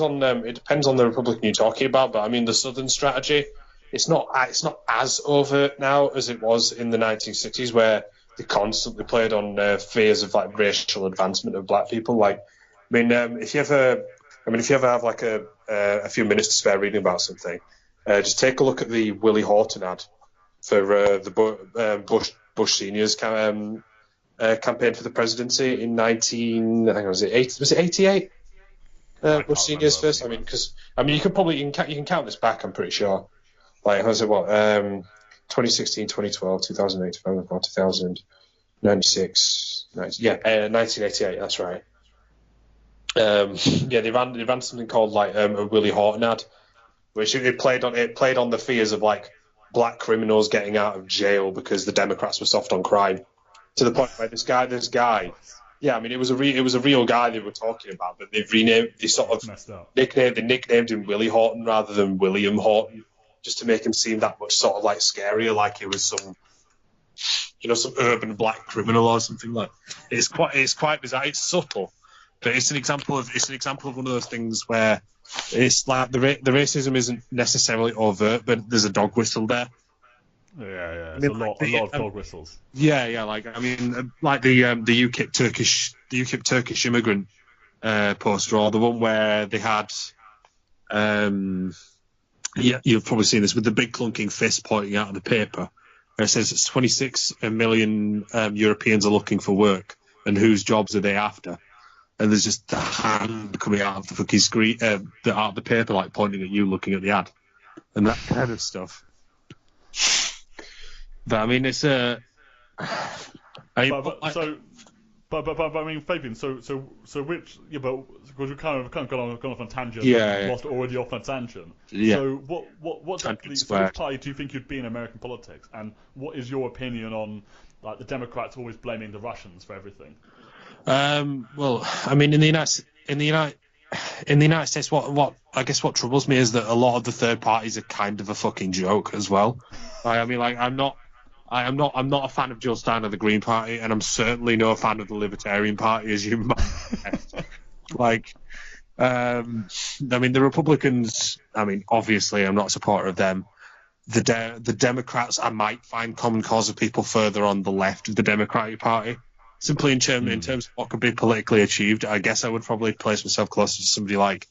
on the Republican you're talking about, but I mean, the Southern strategy, it's not as overt now as it was in the 1960s, where they constantly played on fears of like racial advancement of black people. Like, I mean, if you ever have like a few minutes to spare reading about something, just take a look at the Willie Horton ad for the Bush Senior's campaign for the presidency in 1988? Bush Senior's first. I mean, because you can count this back. I'm pretty sure. Like, how was it? 2016, 2012, 2008, 2004, 2096, 1988. That's right. They ran something called like a Willie Horton ad, which it played on the fears of like black criminals getting out of jail because the Democrats were soft on crime, to the point where this guy. Yeah, I mean, it was a real guy they were talking about, but they nicknamed him Willie Horton rather than William Horton, just to make him seem that much sort of like scarier, like he was some urban black criminal or something like. It's quite bizarre. It's subtle, but it's an example of one of those things where it's like the racism isn't necessarily overt, but there's a dog whistle there. Yeah. It's a lot of dog whistles. Yeah. Like, I mean, like the UKIP Turkish immigrant poster, or the one where they had, you've probably seen this with the big clunking fist pointing out of the paper. Where it says it's 26 million Europeans are looking for work, and whose jobs are they after? And there's just the hand coming out of the fucking screen, out of the paper, like pointing at you, looking at the ad, and that kind of stuff. But I mean, it's a. I mean, Fabian. So which? Yeah, but because we kind of gone off on a tangent. Yeah. Whilst already off on a tangent. Yeah. So what exactly? So which party do you think you'd be in American politics, and what is your opinion on like the Democrats always blaming the Russians for everything? Well, I mean, in the United States, what I guess what troubles me is that a lot of the third parties are kind of a fucking joke as well. I mean, like, I'm not a fan of Jill Stein of the Green Party, and I'm certainly no fan of the Libertarian Party, as you might guess. Like, I mean, the Republicans, I mean, obviously I'm not a supporter of them. The Democrats, I might find common cause of people further on the left of the Democratic Party. Simply in terms of what could be politically achieved, I guess I would probably place myself closer to somebody like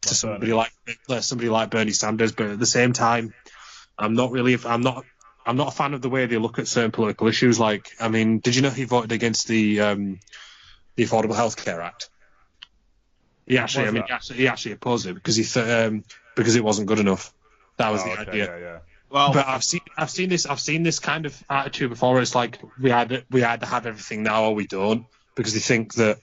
somebody like Bernie Sanders. But at the same time, I'm not a fan of the way they look at certain political issues. Like, I mean, did you know he voted against the Affordable Health Care Act? He actually opposed it because because it wasn't good enough. That was the idea. Yeah. Well, but I've seen this kind of attitude before. It's like we either have everything now or we don't, because they think that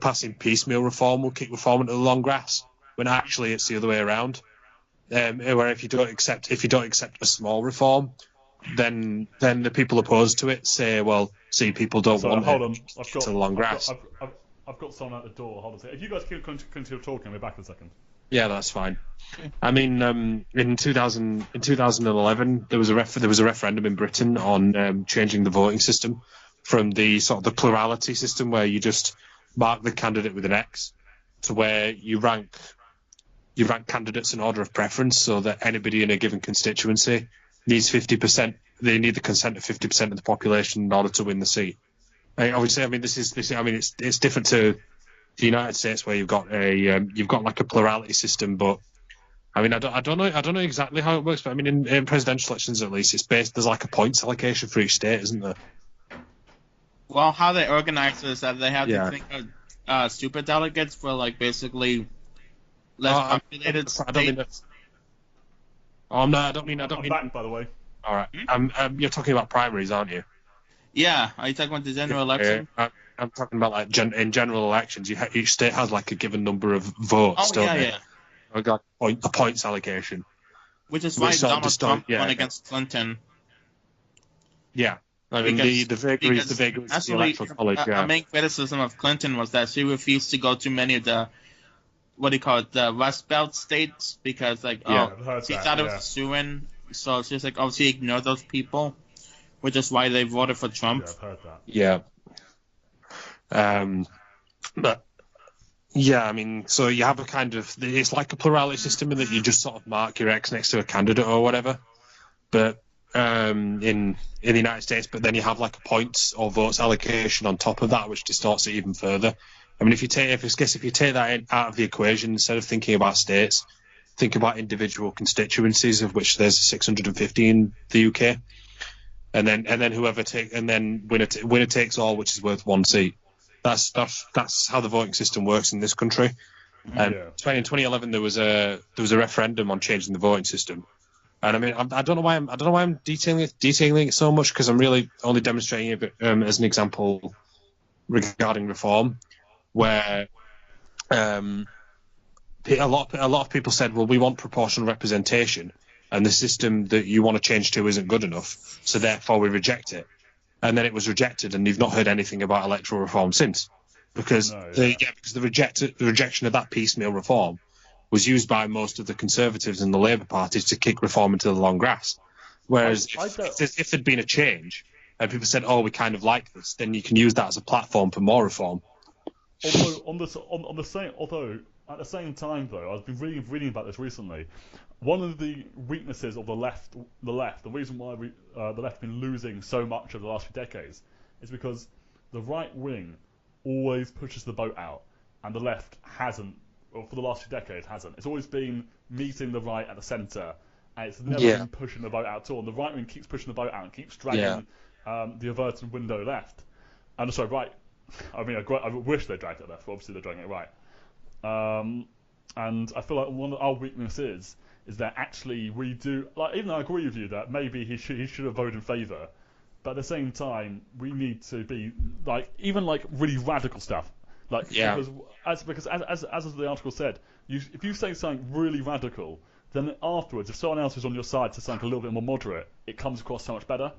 passing piecemeal reform will kick reform into the long grass, when actually it's the other way around. Where if you don't accept a small reform, then the people opposed to it say, well, see, people don't want it to the long grass. I've got someone at the door. Hold on a second. If you guys continue talking, I'll be back in a second. Yeah, that's fine. I mean, in 2011, there was a referendum in Britain on changing the voting system from the sort of the plurality system where you just mark the candidate with an X, to where you rank candidates in order of preference, so that anybody in a given constituency needs 50%. They need the consent of 50% of the population in order to win the seat. Obviously, I mean, it's different to the United States, where you've got like a plurality system, but I mean, I don't know exactly how it works, but I mean, in presidential elections, at least, there's like a points allocation for each state, isn't there? Well, how they organize it is that they have to think of super delegates for like basically less populated states. I don't mean. Back, by the way. All right. You're talking about primaries, aren't you? Yeah. Are you talking about the general election? I'm talking about like in general elections. Each state has like a given number of votes. Oh, yeah. I got a points allocation. which is why Donald Trump won against Clinton. Yeah. I mean, the vagaries of the electoral college. A main criticism of Clinton was that she refused to go to many of the, the Rust Belt states because, she thought it was a Syrian, so she's like, she ignored those people, which is why they voted for Trump. Yeah, I've heard that. Yeah. But, yeah, I mean, so you have a kind of, it's like a plurality system in that you just sort of mark your X next to a candidate or whatever. But in the United States, but then you have like a points or votes allocation on top of that, which distorts it even further. I mean, if you take that out of the equation, instead of thinking about states, think about individual constituencies, of which there's 650 in the UK, and then winner takes all, which is worth one seat. That's how the voting system works in this country. In 2011, there was a referendum on changing the voting system. And I mean, I don't know why I'm detailing it so much, because I'm really only demonstrating it as an example regarding reform, where a lot of people said, well, we want proportional representation, and the system that you want to change to isn't good enough, so therefore we reject it. And then it was rejected, and you've not heard anything about electoral reform since, because the rejection of that piecemeal reform was used by most of the Conservatives and the Labour parties to kick reform into the long grass. Whereas if there'd been a change and people said, "Oh, we kind of like this," then you can use that as a platform for more reform. Although at the same time, though, I've been reading about this recently. One of the weaknesses of the left, the reason why the left has been losing so much over the last few decades, is because the right wing always pushes the boat out, and the left hasn't. Or for the last few decades, hasn't. It's always been meeting the right at the centre, and it's never been pushing the boat out at all. And the right wing keeps pushing the boat out and keeps dragging the averted window left. And sorry, right. I mean, I wish they dragged it left, but obviously they're dragging it right. And I feel like one of our weaknesses is that actually we do, like, even though I agree with you that maybe he should have voted in favour, but at the same time we need to be even really radical stuff. Because as the article said, if you say something really radical, then afterwards, if someone else who's on your side says something a little bit more moderate, it comes across so much better.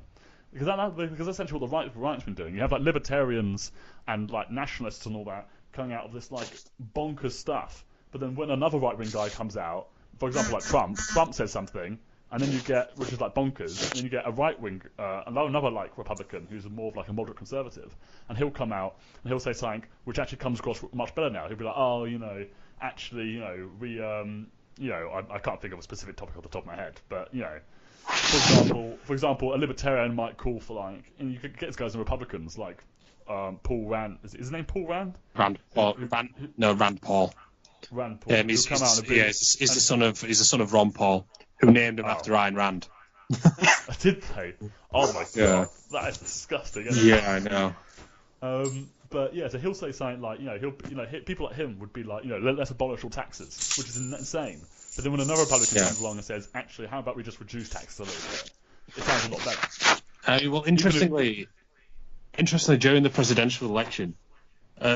Because that's essentially what the right's been doing. You have libertarians and nationalists and all that coming out of this bonkers stuff. But then when another right-wing guy comes out, for example, Trump says something, and then you get, which is bonkers, and then you get a right-wing, another Republican who's more of a moderate conservative, and he'll come out and he'll say something which actually comes across much better now. He'll be like, oh, actually, we, I can't think of a specific topic off the top of my head, but, for example, a libertarian might call for and you could get these guys in Republicans Paul Rand. Is his name Paul Rand? Rand Paul. Rand Paul. He's the son of Ron Paul, who named him after Ayn Rand. Did they? Oh my god, that is disgusting. Isn't it? Yeah, I know. But yeah, so he'll say something people like him would be let's abolish all taxes, which is insane. But then when another Republican comes along and says, actually, how about we just reduce taxes a little bit? It sounds a lot better. Well, interestingly, during the presidential election,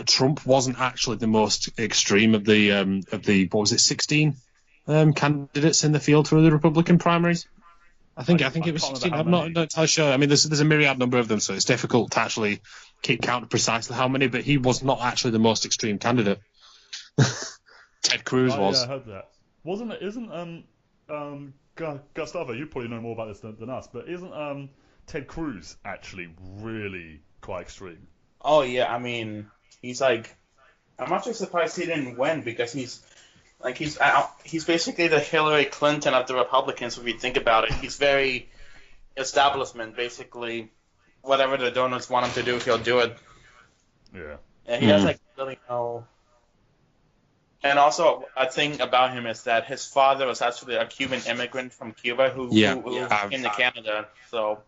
Trump wasn't actually the most extreme of the what was it, 16 candidates in the field for the Republican primaries. I think it was 16. I'm not entirely sure. I mean, there's a myriad number of them, so it's difficult to actually keep count of precisely how many. But he was not actually the most extreme candidate. Ted Cruz was. Yeah, I heard that. Wasn't it? Isn't Gustavo? You probably know more about this than us, but isn't Ted Cruz actually really quite extreme? Oh yeah, I mean, he's I'm actually surprised he didn't win, because he's basically the Hillary Clinton of the Republicans, if you think about it. He's very establishment, basically. Whatever the donors want him to do, he'll do it. Yeah. And he has really no. And also, a thing about him is that his father was actually a Cuban immigrant from Cuba who came to Canada. So,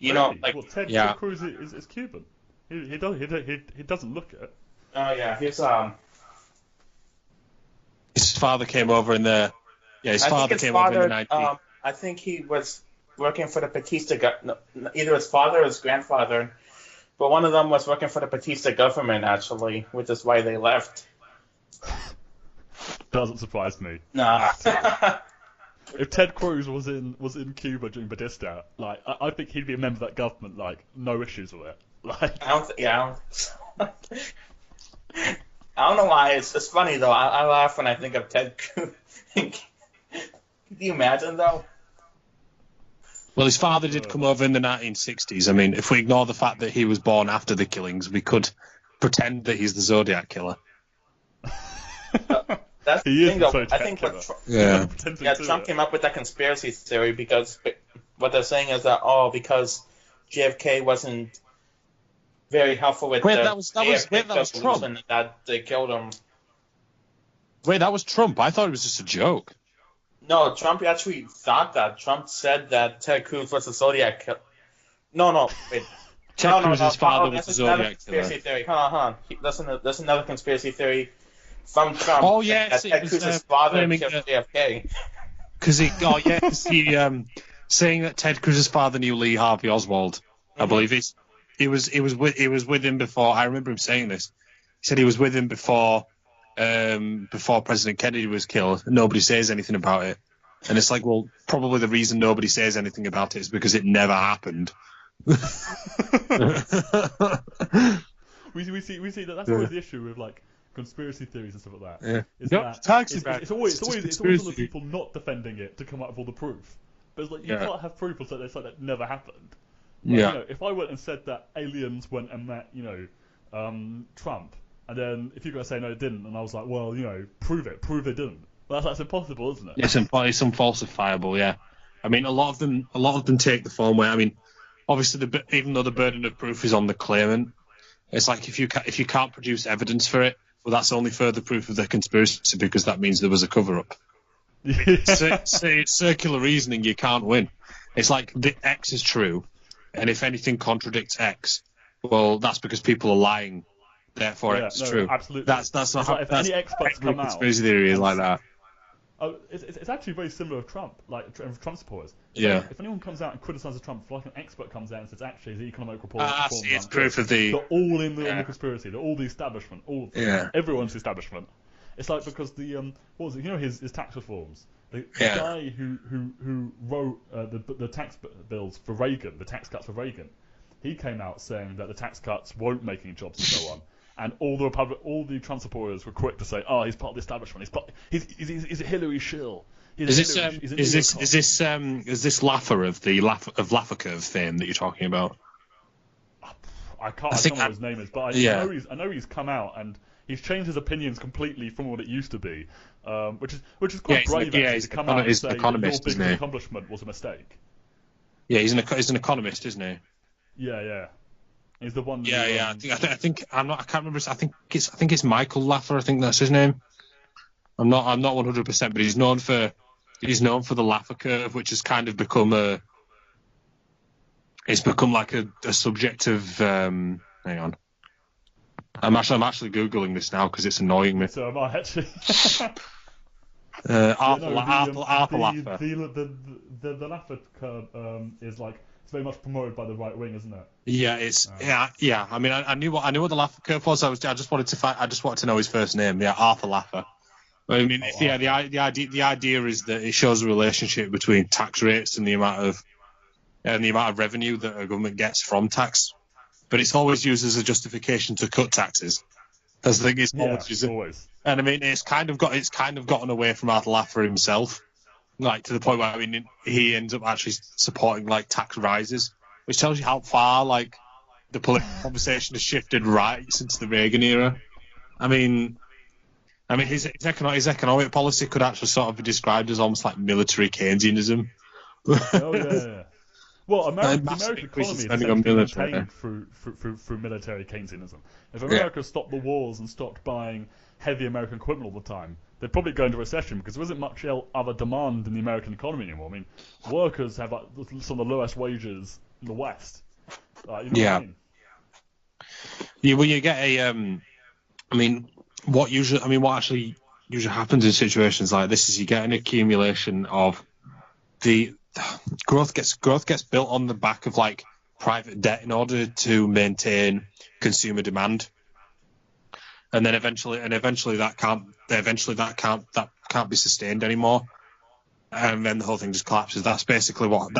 Well, Ted Cruz is Cuban. He doesn't look it. Oh yeah, his father came over in the. Yeah, his father came over in the 90s. I think he was working for the Batista either his father or his grandfather, but one of them was working for the Batista government, actually, which is why they left. Doesn't surprise me. Nah. If Ted Cruz was in Cuba during Batista, like I think he'd be a member of that government, like no issues with it. Like, I don't know why. It's funny though. I laugh when I think of Ted Cruz. Can you imagine though? Well, his father did come over in the 1960s. I mean, if we ignore the fact that he was born after the killings, we could pretend that he's the Zodiac killer. That's he the thing, though. Zodiac I think killer. Trump came up with that conspiracy theory because what they're saying is that because JFK wasn't very helpful with that was Trump. And that they killed him. Wait, that was Trump. I thought it was just a joke. No, Trump actually thought that. Trump said that Ted Cruz was a Zodiac killer. No, wait. Ted Cruz's father was a Zodiac conspiracy killer. Theory. Hold on. That's another conspiracy theory from Trump. Oh, yeah. That Ted Cruz's father killed JFK. Because he saying that Ted Cruz's father knew Lee Harvey Oswald. I believe he was with him before. I remember him saying this. He said he was with him before President Kennedy was killed. Nobody says anything about it, and it's like, well, probably the reason nobody says anything about it is because it never happened. we see that's always the issue with like conspiracy theories and stuff like that. Yeah. It's always on the people not defending it to come up with all the proof. But it's like you can't have proof of something that's like that never happened. Like, you know, if I went and said that aliens went and met, Trump, and then if you're going to say no, it didn't, and I was like, well, prove it they didn't. Well, that's impossible, isn't it? It's unfalsifiable, yeah. I mean, a lot of them take the form where, I mean, obviously, even though the burden of proof is on the claimant, it's like if you can't produce evidence for it, well, that's only further proof of the conspiracy because that means there was a cover-up. Say circular reasoning, you can't win. It's like the X is true, and if anything contradicts X, well, that's because people are lying. Therefore, X is true. Absolutely. That's not how. Like if any experts come out, conspiracy theory is like that. Oh, it's actually very similar with Trump, like Trump supporters. Yeah. If anyone comes out and criticises Trump, like an expert comes out and says, actually, the economic report. It's proof of the. They're all in the conspiracy. They're all the establishment. Everyone's the establishment. It's like because the what was it? His tax reforms. The guy who wrote the tax bills for Reagan, the tax cuts for Reagan, he came out saying that the tax cuts won't make any jobs and so on. And all the Trump supporters were quick to say, "Oh, he's part of the establishment. He's a Hillary shill." Is this Laffer of the Laffer Curve fame that you're talking about? I don't know what his name is, but I know he's come out and he's changed his opinions completely from what it used to be, which is quite brave to come out and say that your biggest accomplishment was a mistake. Yeah, he's an economist, isn't he? Yeah. He's the one. I think I can't remember. I think it's Michael Laffer. I think that's his name. I'm not 100%, but he's known for the Laffer curve, which has kind of become like a subject of. Hang on, I'm actually googling this now because it's annoying me. So am I actually. Arthur Laffer. The Laffer curve is like. It's very much promoted by the right wing, isn't it? Yeah, yeah. I mean, I knew what the Laffer curve was. I just wanted to know his first name. Yeah, Arthur Laffer. I mean, the idea is that it shows a relationship between tax rates and the amount of revenue that a government gets from tax, but it's always used as a justification to cut taxes. That's the thing. It's always. And I mean, it's kind of gotten away from Arthur Laffer himself. Like to the point where I mean he ends up actually supporting like tax rises, which tells you how far like the political conversation has shifted right since the Reagan era. I mean his economic policy could actually sort of be described as almost like military Keynesianism. Oh yeah. Well, the American economy is maintained through military Keynesianism. If America stopped the wars and stopped buying heavy American equipment all the time, they'd probably go into recession because there isn't much other demand in the American economy anymore. I mean, workers have like some of the lowest wages in the West. What I mean? Yeah, when you get what actually usually happens in situations like this is you get an accumulation of the growth gets built on the back of like private debt in order to maintain consumer demand. And then eventually that can't be sustained anymore. and then the whole thing just collapses. That's basically what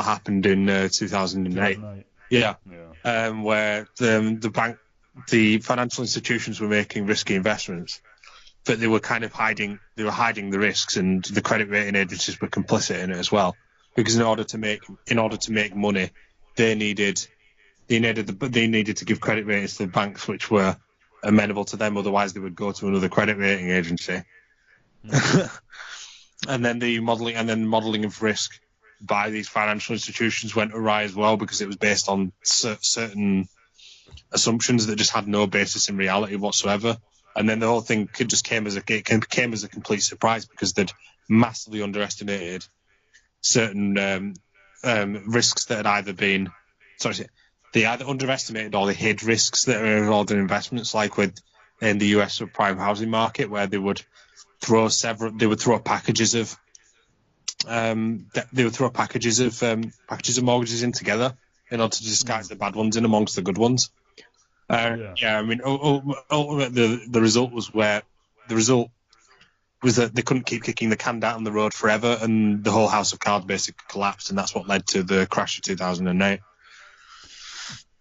happened in 2008. 2008. Yeah. Where the financial institutions were making risky investments, but they were kind of hiding the risks, and the credit rating agencies were complicit in it as well. Because in order to make money, they needed to give credit ratings to the banks which were amenable to them. Otherwise, they would go to another credit rating agency. And then the modelling of risk by these financial institutions went awry as well, because it was based on certain assumptions that just had no basis in reality whatsoever. And then the whole thing just came as a complete surprise, because they'd massively underestimated certain risks that had either been they either underestimated or they hid risks that are involved in investments, like in the US subprime housing market, where they would throw packages of mortgages in together in order to disguise the bad ones in amongst the good ones. I mean, ultimately, the result was that they couldn't keep kicking the can down the road forever, and the whole house of cards basically collapsed, and that's what led to the crash of 2008.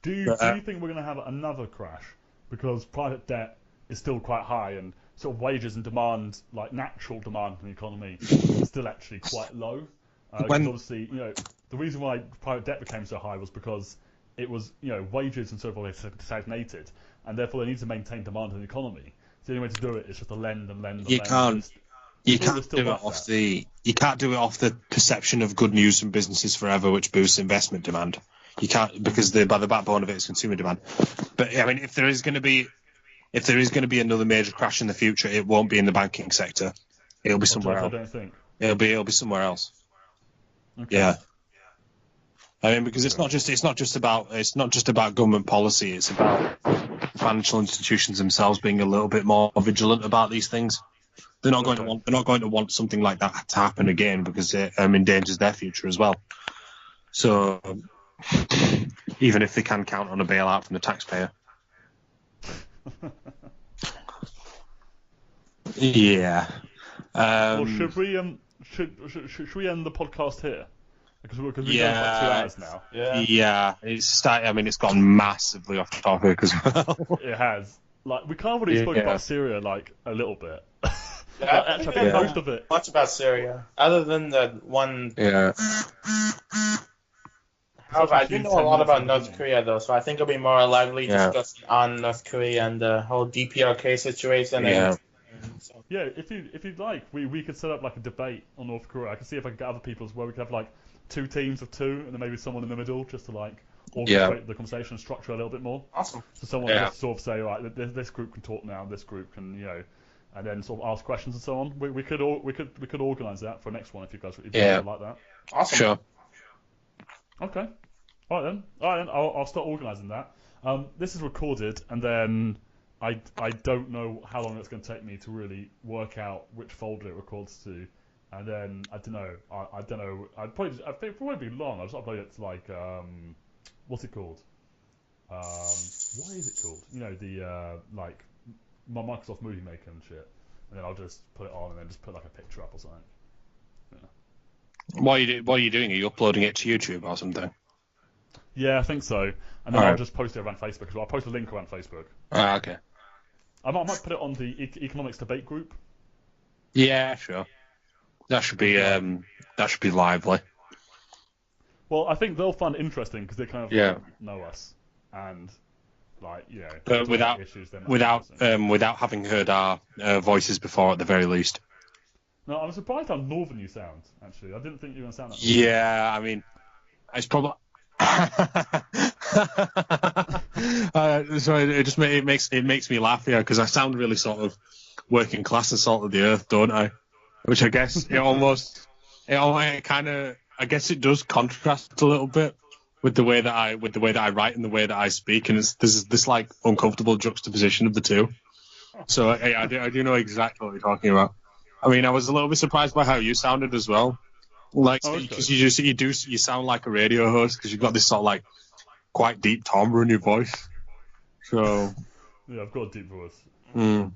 Do you think we're going to have another crash? Because private debt is still quite high, and sort of wages and demand, like natural demand in the economy, is still actually quite low. Because obviously, the reason why private debt became so high was because it was, wages and so forth stagnated, and therefore they need to maintain demand in the economy. So the only way to do it is just to lend and lend. You can't do it off the perception of good news from businesses forever, which boosts investment demand. You can't, because by the backbone of it is consumer demand. But I mean, if there is going to be another major crash in the future, it won't be in the banking sector. It'll be somewhere else. I don't think it'll be somewhere else. Okay. Yeah. I mean, because it's not just about government policy. It's about financial institutions themselves being a little bit more vigilant about these things. They're not going to want something like that to happen again, because it endangers their future as well. So even if they can count on a bailout from the taxpayer. Yeah. Well, should we end the podcast here? Because we've done like 2 hours now. Yeah. It's gone massively off topic as well. It has. Like, we kind of already spoke about Syria like a little bit. Actually, I think most of it. Much about Syria, other than the one. Yeah. However, I do know a lot about North Korea, though, so I think it'll be more lively discussion on North Korea and the whole DPRK situation. Yeah, if you'd like, we could set up like a debate on North Korea. I can see if I can get other people as well. We could have like 2 teams of 2, and then maybe someone in the middle, just to like orchestrate the conversation and structure a little bit more. Awesome. So someone just sort of say, right, this group can talk now, this group can, and then sort of ask questions and so on. We could organise that for the next one if you guys would like that. Awesome. Sure. Okay. All right then. I'll start organising that. This is recorded, and then I don't know how long it's going to take me to really work out which folder it records to, and then I don't know. I don't know. I think it won't be long. I'll just upload it to like what's it called? What is it called? The like my Microsoft Movie Maker and shit. And then I'll just put it on, and then just put like a picture up or something. Yeah. What are you doing? Are you uploading it to YouTube or something? Yeah, I think so. And then I'll just post it around Facebook as well. I'll post a link around Facebook. Okay. I might put it on the economics debate group. Yeah, sure. That should be lively. Well, I think they'll find it interesting because they kind of know us, and but without having heard our voices before, at the very least. No, I'm surprised how northern you sound. Actually, I didn't think you were gonna sound that. Yeah, I mean, it's probably. So it makes me laugh here, because I sound really sort of working class and salt of the earth, don't I? Which I guess I guess it does contrast a little bit with the way that I write and the way that I speak, and there's this like uncomfortable juxtaposition of the two. So I do know exactly what you're talking about. I mean, I was a little bit surprised by how you sounded as well. Like, because you sound like a radio host, because you've got this sort of like quite deep timbre in your voice. So yeah, I've got a deep voice. Mm.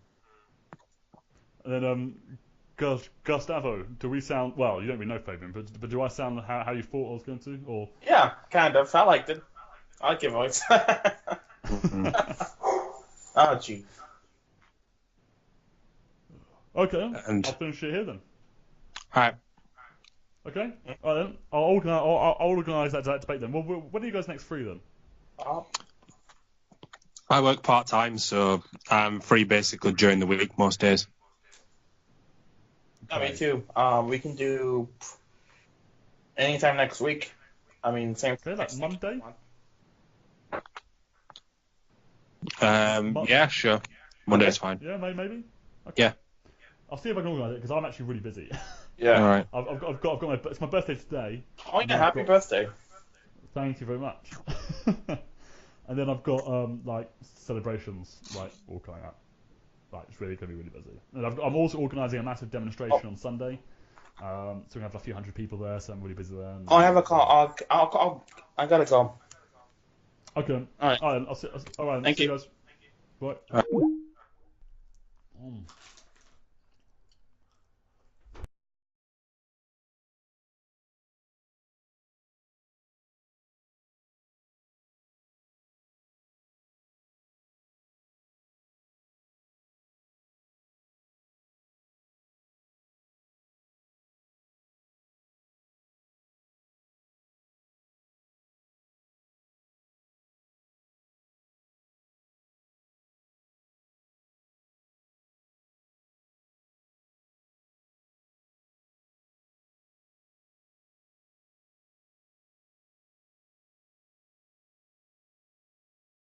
And then Gustavo, do we sound well? You don't really know Fabian, but do I sound how you thought I was going to? Or Yeah, kind of. I liked it. I like your voice. Oh, gee. okay, And I'll finish it here then. all right. Okay, all right then. I'll organise that debate then. Well, when are you guys next free then? I work part time, so I'm free basically during the week most days. Yeah, me too. We can do anytime next week. I mean, same. Okay, like Monday. Yeah, sure. Monday's fine. Yeah, maybe. Okay. Yeah. I'll see if I can organise it because I'm actually really busy. Yeah. All right. I've got my it's my birthday today. Oh yeah, happy birthday. Thank you very much. And then I've got like celebrations like all coming up. Like it's really gonna be really busy. And I'm also organising a massive demonstration on Sunday. So we're gonna have a few hundred people there, so I'm really busy there. I have a call. I gotta go. Okay. All right. All right. All right. Thank see you. guys. Bye. All right.